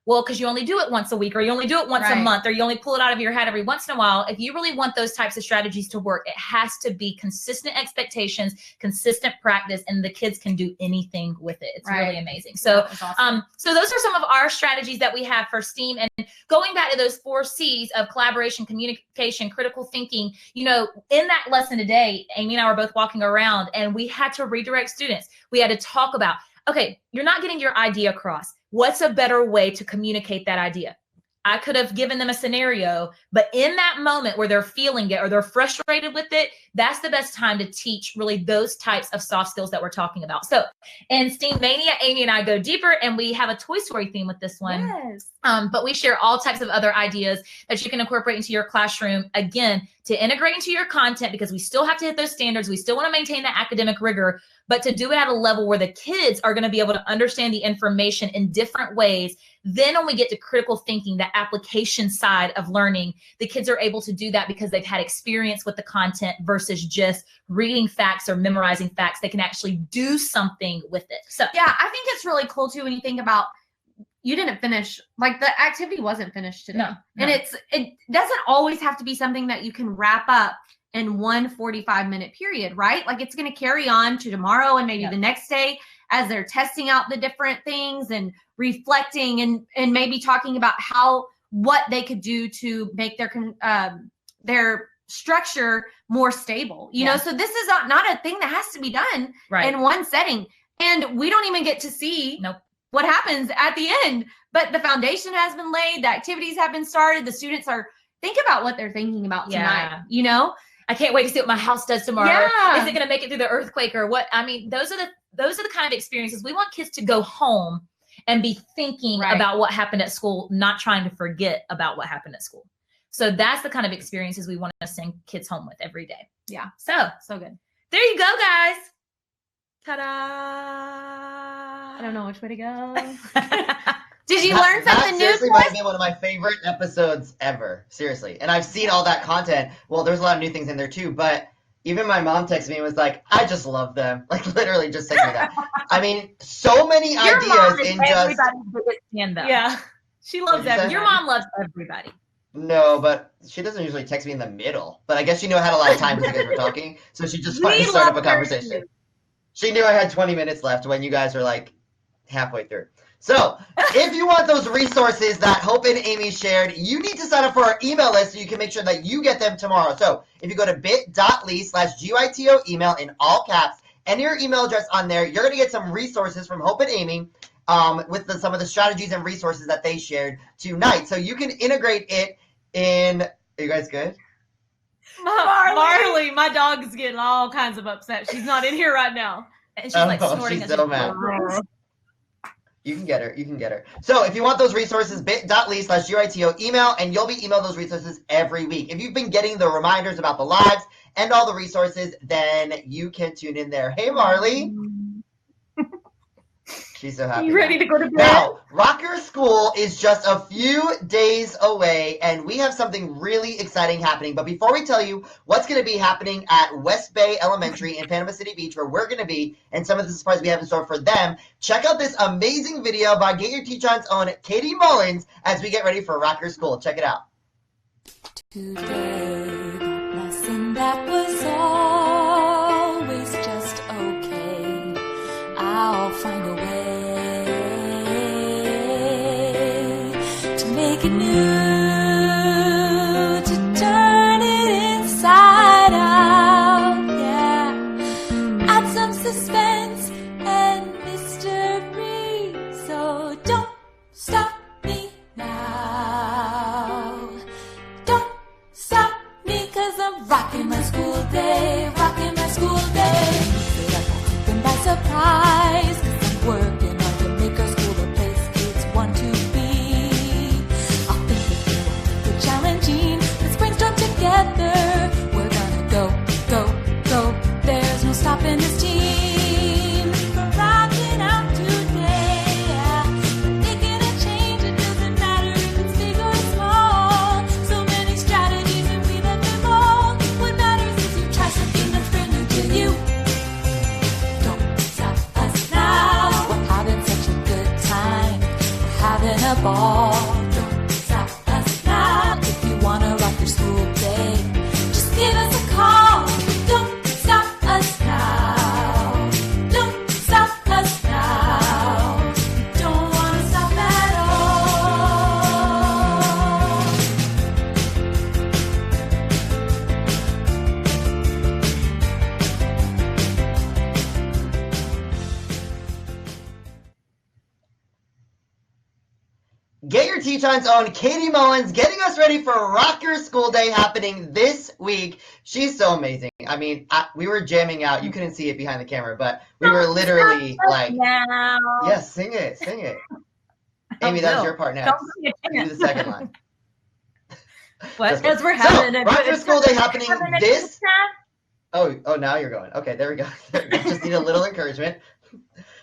Well, because you only do it once a week, or you only do it once a month, or you only pull it out of your head every once in a while. If you really want those types of strategies to work, it has to be consistent expectations, consistent practice, and the kids can do anything with it. It's really amazing. So, awesome. So those are some of our strategies that we have for STEAM. And going back to those 4 C's of collaboration, communication, critical thinking, you know, in that lesson today, Amy and I were both walking around and we had to redirect students. We had to talk about, okay, you're not getting your idea across. What's a better way to communicate that idea? I could have given them a scenario, but in that moment where they're feeling it or they're frustrated with it, that's the best time to teach really those types of soft skills that we're talking about. So in STEAM Mania, Amy and I go deeper, and we have a Toy Story theme with this one. Yes. But we share all types of other ideas that you can incorporate into your classroom, again, to integrate into your content, because we still have to hit those standards. We still want to maintain that academic rigor, but to do it at a level where the kids are going to be able to understand the information in different ways. Then when we get to critical thinking, the application side of learning, the kids are able to do that because they've had experience with the content versus just reading facts or memorizing facts. They can actually do something with it. So yeah, I think it's really cool too when you think about, you didn't finish, like the activity wasn't finished today. No. And it doesn't always have to be something that you can wrap up in one 45-minute period, right? Like it's going to carry on to tomorrow and maybe the next day as they're testing out the different things and reflecting and maybe talking about what they could do to make their structure more stable, you know? So this is not a thing that has to be done in one setting. And we don't even get to see what happens at the end, but the foundation has been laid, the activities have been started, the students think about what they're thinking about tonight, you know? I can't wait to see what my house does tomorrow. Is it going to make it through the earthquake or what? I mean, those are the kind of experiences we want kids to go home and be thinking about what happened at school, not trying to forget about what happened at school. So that's the kind of experiences we want to send kids home with every day. Yeah. So good. There you go, guys. Ta-da. I don't know which way to go. Did you learn That something new? seriously might be one of my favorite episodes ever. Seriously. And I've seen all that content. Well, there's a lot of new things in there too, but even my mom texted me and was like, I just love them. Like literally just texted me that. I mean, so many Your mom ideas is in just everybody's biggest fan, though. Yeah. She loves What'd you say? everybody. Your mom loves everybody. No, but she doesn't usually text me in the middle. But I guess she knew I had a lot of time because you guys were talking, so she just wanted to We start up love a her conversation. too. She knew I had 20 minutes left when you guys were like halfway through. So, if you want those resources that Hope and Amy shared, you need to sign up for our email list so you can make sure that you get them tomorrow. So, if you go to bit.ly/GYTO email in all caps, enter your email address on there, you're going to get some resources from Hope and Amy with some of the strategies and resources that they shared tonight. So, you can integrate it in. Are you guys good? Marley, my dog's getting all kinds of upset. She's not in here right now. And she's like snorting. She's as so she mad. goes. You can get her. You can get her. So if you want those resources, bit.ly/GYTO email, and you'll be emailed those resources every week. If you've been getting the reminders about the lives and all the resources, then you can tune in there. Hey, Marley. She's so happy. You ready to go to bed? Now, Rock Your School is just a few days away, and we have something really exciting happening. But before we tell you what's going to be happening at West Bay Elementary in Panama City Beach, where we're going to be, and some of the surprises we have in store for them, check out this amazing video by Get Your Teach On's own Katie Mullins as we get ready for Rock Your School. Check it out. Today, that lesson that was always just okay, I'll find a way to make it new, to turn it inside out, yeah. Add some suspense and mystery, so don't stop me now. Don't stop me, 'cause I'm rocking my school day, rocking my school day. Feel like I'll take them by surprise, 'cause I'm working hard to make our school the place kids want to be. I'll think it through, make it challenging. Let's brainstorm together. We're gonna go, go, go. There's no stopping this team from rocking out today. Yeah. We're making a change, it doesn't matter if it's big or small. So many strategies and we love them all. What matters is you try something that's brand new to you. Don't stop us now. We're having such a good time. We're having a ball. Don't stop us now. If you wanna rock your school day, just give us a call. Don't stop us now. Don't stop us now. Don't wanna stop at all. Get Your Teach On's own Katie Mullins getting us ready for Rock Your School Day happening this week. She's so amazing. I mean, we were jamming out. You couldn't see it behind the camera, but we were literally like, Now. yes, sing it, sing it. Amy, Oh, that's no. your part next. Don't give me a You do the second line. What? Just Because we're So, having a Rock good Your School Day happening Having a this. good time? Oh, now you're going. Okay, there we go. Just need a little encouragement.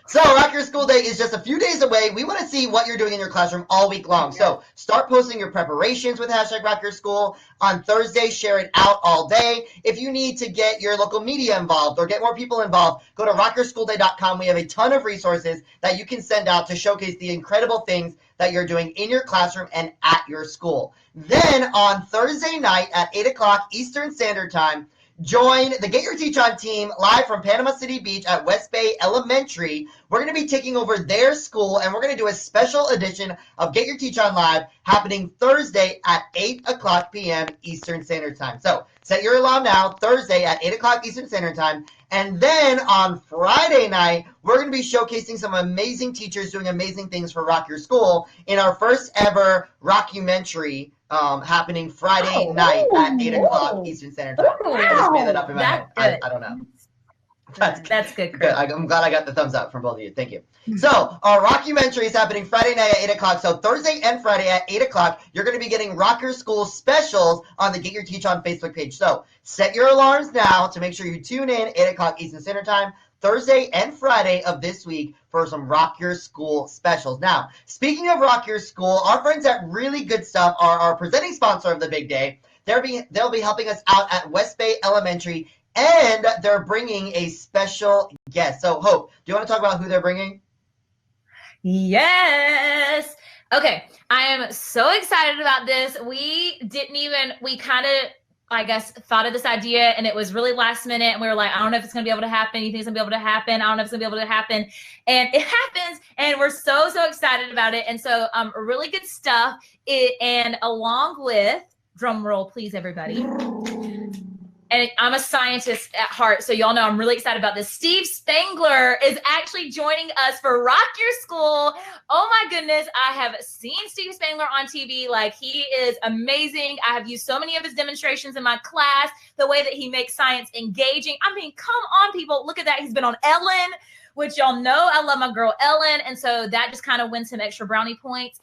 So, Rock Your School Day is just a few days away. We want to see what you're doing in your classroom all week long. So, start posting your preparations with hashtag Rock Your School. On Thursday, share it out all day. If you need to get your local media involved or get more people involved, go to rockyourschoolday.com. We have a ton of resources that you can send out to showcase the incredible things that you're doing in your classroom and at your school. Then, on Thursday night at 8 o'clock Eastern Standard Time, join the Get Your Teach On team live from Panama City Beach at West Bay Elementary. We're going to be taking over their school, and we're going to do a special edition of Get Your Teach On Live happening Thursday at 8 o'clock p.m. Eastern Standard Time. So set your alarm now, Thursday at 8 o'clock Eastern Standard Time. And then on Friday night, we're going to be showcasing some amazing teachers doing amazing things for Rock Your School in our first ever rockumentary happening Friday night at 8 o'clock Eastern Standard Time. I just made that up in my head. That's I don't know. That's good, Good. Chris. I'm glad I got the thumbs up from both of you. Thank you. So, our rockumentary is happening Friday night at 8 o'clock. So, Thursday and Friday at 8 o'clock, you're going to be getting Rock Your School specials on the Get Your Teach On Facebook page. So, set your alarms now to make sure you tune in 8 o'clock Eastern Standard Time, Thursday and Friday of this week for some Rock Your School specials. Now, speaking of Rock Your School, our friends at Really Good Stuff are our presenting sponsor of the big day. They'll be helping us out at West Bay Elementary, and they're bringing a special guest. So, Hope, do you want to talk about who they're bringing? Yes. Okay. I am so excited about this. We kind of, I guess, thought of this idea and it was really last minute. And we were like, I don't know if it's going to be able to happen. You think it's going to be able to happen? I don't know if it's going to be able to happen. And it happens. And we're so excited about it. And so Really Good Stuff. And along with, drum roll, please, everybody. And I'm a scientist at heart, so y'all know I'm really excited about this. Steve Spangler is actually joining us for Rock Your School. Oh my goodness, I have seen Steve Spangler on TV. Like, he is amazing. I have used so many of his demonstrations in my class, the way that he makes science engaging. I mean, come on, people. Look at that. He's been on Ellen, which y'all know I love my girl Ellen. And so that just kind of wins him extra brownie points.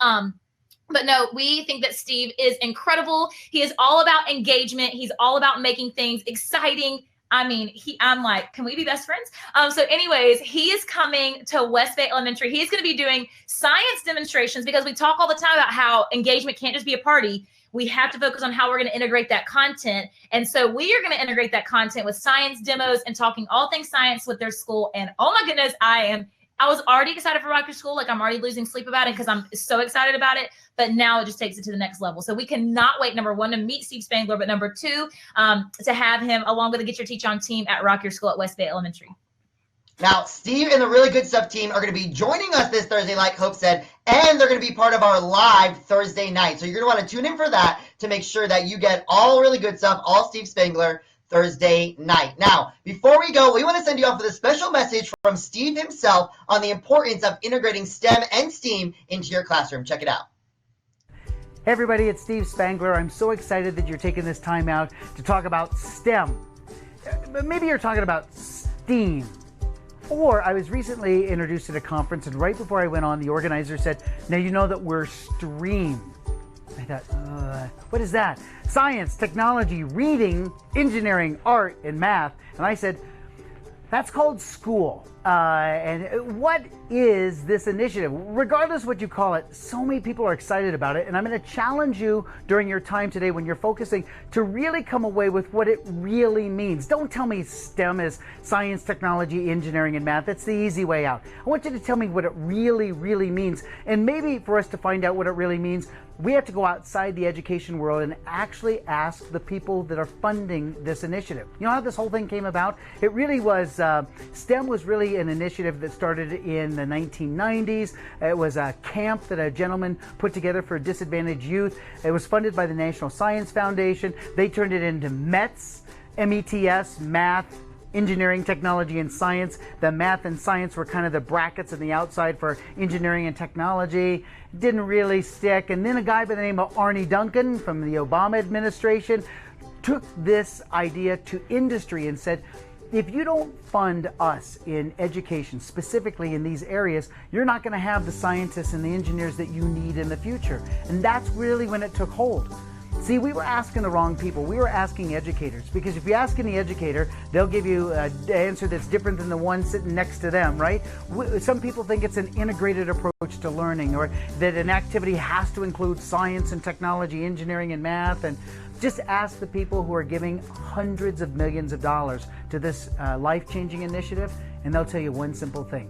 But no, we think that Steve is incredible. He is all about engagement. He's all about making things exciting. I mean, I'm like, can we be best friends? So anyways, he is coming to West Bay Elementary. He's going to be doing science demonstrations because we talk all the time about how engagement can't just be a party. We have to focus on how we're going to integrate that content. And so we are going to integrate that content with science demos and talking all things science with their school. And oh my goodness, I was already excited for Rock Your School. Like, I'm already losing sleep about it because I'm so excited about it. But now it just takes it to the next level. So we cannot wait, number one, to meet Steve Spangler, but number two, to have him along with the Get Your Teach On team at Rock Your School at West Bay Elementary. Now, Steve and the Really Good Stuff team are going to be joining us this Thursday, like Hope said, and they're going to be part of our live Thursday night. So you're going to want to tune in for that to make sure that you get all Really Good Stuff, all Steve Spangler, Thursday night. Now, before we go, we want to send you off with a special message from Steve himself on the importance of integrating STEM and STEAM into your classroom. Check it out. Hey everybody, it's Steve Spangler. I'm so excited that you're taking this time out to talk about STEM. But maybe you're talking about STEAM. Or I was recently introduced at a conference, and right before I went on, the organizer said, now you know that we're STREAM. I thought, what is that? Science, technology, reading, engineering, art, and math. And I said, that's called school. And what is this initiative? Regardless of what you call it, so many people are excited about it. And I'm going to challenge you during your time today when you're focusing to really come away with what it really means. Don't tell me STEM is science, technology, engineering, and math. That's the easy way out. I want you to tell me what it really, really means. And maybe for us to find out what it really means, we have to go outside the education world and actually ask the people that are funding this initiative. You know how this whole thing came about? It really was, STEM was really an initiative that started in the 1990s. It was a camp that a gentleman put together for disadvantaged youth. It was funded by the National Science Foundation. They turned it into METS, M-E-T-S, math, engineering, technology, and science. The math and science were kind of the brackets on the outside for engineering and technology. Didn't really stick. And then a guy by the name of Arne Duncan from the Obama administration took this idea to industry and said, if you don't fund us in education, specifically in these areas, you're not going to have the scientists and the engineers that you need in the future. And that's really when it took hold. See, we were asking the wrong people. We were asking educators, because if you ask any educator, they'll give you an answer that's different than the one sitting next to them, right? Some people think it's an integrated approach to learning, or that an activity has to include science and technology, engineering and math. And just ask the people who are giving hundreds of millions of dollars to this life-changing initiative, and they'll tell you one simple thing.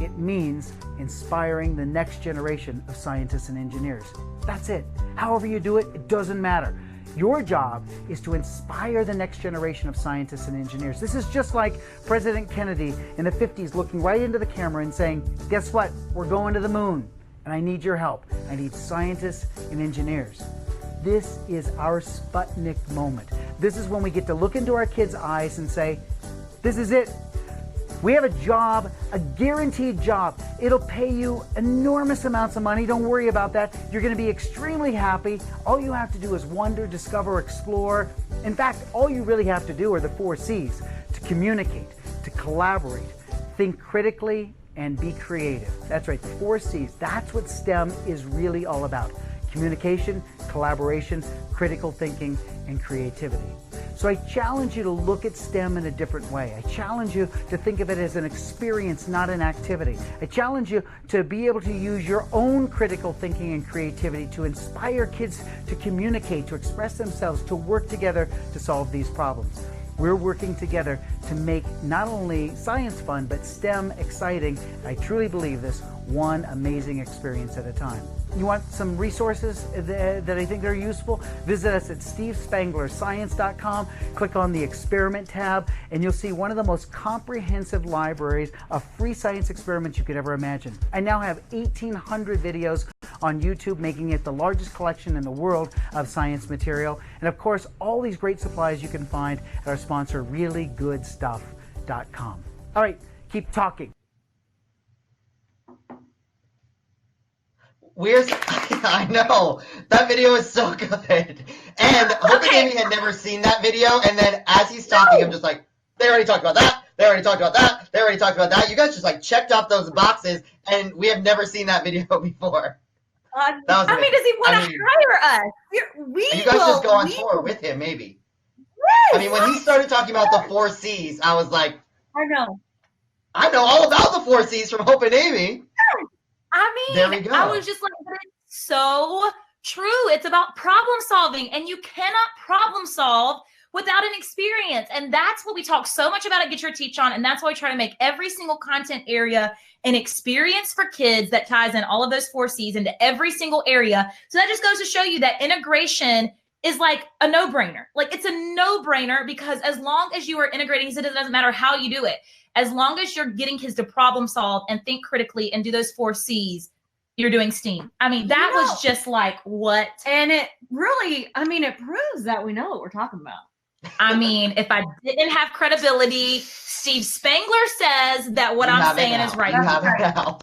It means inspiring the next generation of scientists and engineers. That's it. However you do it, it doesn't matter. Your job is to inspire the next generation of scientists and engineers. This is just like President Kennedy in the 50s looking right into the camera and saying, guess what? We're going to the moon, and I need your help. I need scientists and engineers. This is our Sputnik moment. This is when we get to look into our kids' eyes and say, this is it. We have a job, a guaranteed job. It'll pay you enormous amounts of money. Don't worry about that. You're going to be extremely happy. All you have to do is wonder, discover, explore. In fact, all you really have to do are the 4 C's: to communicate, to collaborate, think critically, and be creative. That's right, the 4 C's. That's what STEM is really all about. Communication, collaboration, critical thinking, and creativity. So I challenge you to look at STEM in a different way. I challenge you to think of it as an experience, not an activity. I challenge you to be able to use your own critical thinking and creativity to inspire kids to communicate, to express themselves, to work together to solve these problems. We're working together to make not only science fun, but STEM exciting. I truly believe this, one amazing experience at a time. You want some resources that I think are useful? Visit us at stevespanglerscience.com. Click on the Experiment tab, and you'll see one of the most comprehensive libraries of free science experiments you could ever imagine. I now have 1,800 videos on YouTube, making it the largest collection in the world of science material. And of course, all these great supplies you can find at our sponsor, reallygoodstuff.com. All right, keep talking. I know. That video is so good. And Hope and Amy had never seen that video, and then as he's talking, I'm just like, they already talked about that, they already talked about that, they already talked about that. You guys just like checked off those boxes, and we have never seen that video before. I mean, does he want to hire us? You guys just go on tour with him, maybe. Yes, I mean, when he started talking about the 4 C's, I was like, I know all about the 4 C's from Hope and Amy. I mean, there we go. I was just like, but it's so true. It's about problem solving, and you cannot problem solve without an experience. And that's what we talk so much about at Get Your Teach On. And that's why we try to make every single content area an experience for kids that ties in all of those 4 C's into every single area. So that just goes to show you that integration is like a no-brainer. Like, it's a no-brainer, because as long as you are integrating, it doesn't matter how you do it. As long as you're getting kids to problem solve and think critically and do those 4 C's, you're doing STEAM. I mean, that was just like, what? And it really, I mean, it proves that we know what we're talking about. I mean, if I didn't have credibility, Steve Spangler says that what I'm saying is right. You have it now.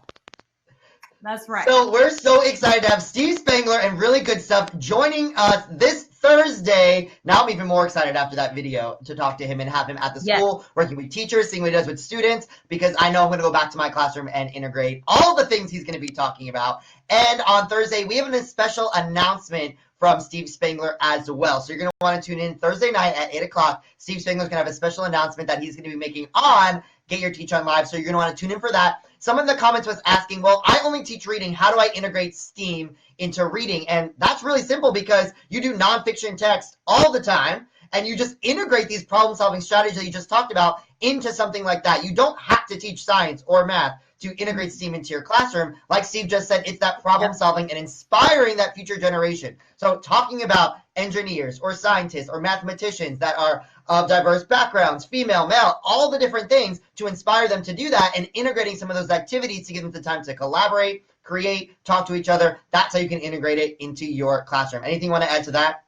That's right. So we're so excited to have Steve Spangler and Really Good Stuff joining us this Thursday. Now I'm even more excited after that video to talk to him and have him at the school, working with teachers, seeing what he does with students, because I know I'm going to go back to my classroom and integrate all the things he's going to be talking about. And on Thursday, we have a special announcement from Steve Spangler as well. So you're going to want to tune in Thursday night at 8 o'clock. Steve Spangler's going to have a special announcement that he's going to be making on Get Your Teach On Live. So you're going to want to tune in for that. Some of the comments was asking, well, I only teach reading. How do I integrate STEAM into reading? And that's really simple, because you do nonfiction text all the time, and you just integrate these problem-solving strategies that you just talked about into something like that. You don't have to teach science or math to integrate STEAM into your classroom. Like Steve just said, it's that problem-solving and inspiring that future generation. So talking about engineers or scientists or mathematicians that are of diverse backgrounds, female, male, all the different things to inspire them to do that, and integrating some of those activities to give them the time to collaborate, create, talk to each other. That's how you can integrate it into your classroom. Anything you want to add to that?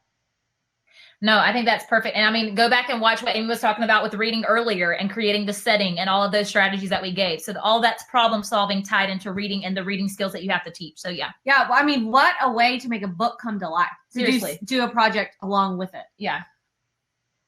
No, I think that's perfect. And I mean, go back and watch what Amy was talking about with reading earlier and creating the setting and all of those strategies that we gave. So all that's problem solving tied into reading and the reading skills that you have to teach. So yeah. Yeah. Well, I mean, what a way to make a book come to life. Seriously. Do a project along with it. Yeah.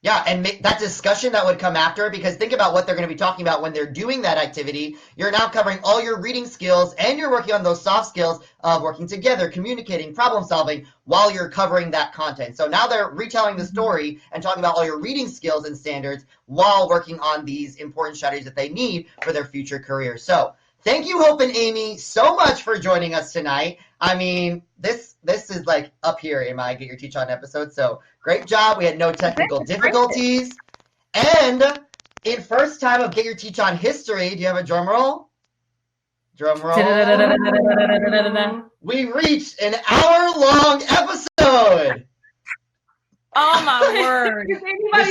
Yeah, and make that discussion that would come after, because think about what they're going to be talking about when they're doing that activity. You're now covering all your reading skills, and you're working on those soft skills of working together, communicating, problem solving, while you're covering that content. So now they're retelling the story and talking about all your reading skills and standards while working on these important strategies that they need for their future career. So thank you, Hope and Amy, so much for joining us tonight. I mean, this is like up here in my Get Your Teach On episode. So great job. We had no technical difficulties. And in first time of Get Your Teach On history, do you have a drum roll? Drum roll. We reached an hour-long episode. Oh my word. We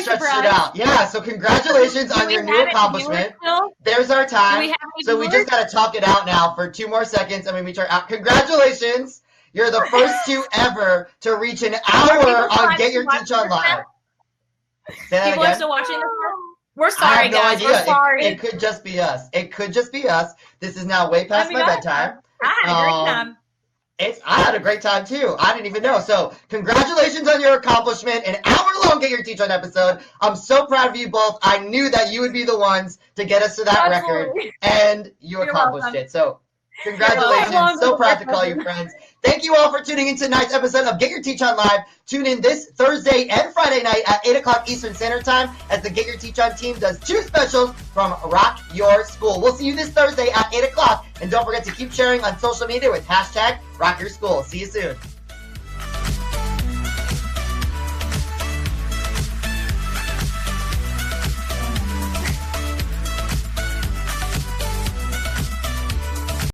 stretched it out. Yeah, so congratulations on your new accomplishment. There's our time. So we just got to talk it out now for 2 more seconds, and when we turn out. Congratulations. You're the first 2 ever to reach an hour on Get Your Teach On Live. Say that People again. are still watching this? We're sorry, I have no guys. idea. We're sorry. It could just be us. It could just be us. This is now way past my bedtime. I had a great time. I had a great time too. I didn't even know. So congratulations on your accomplishment. An hour-long Get Your Teach On episode. I'm so proud of you both. I knew that you would be the ones to get us to that record, and you accomplished it. So Congratulations. So proud to call you friends. Thank you all for tuning in to tonight's episode of Get Your Teach On Live. Tune in this Thursday and Friday night at 8 o'clock Eastern Standard Time as the Get Your Teach On team does 2 specials from Rock Your School. We'll see you this Thursday at 8 o'clock. And don't forget to keep sharing on social media with hashtag Rock Your School. See you soon.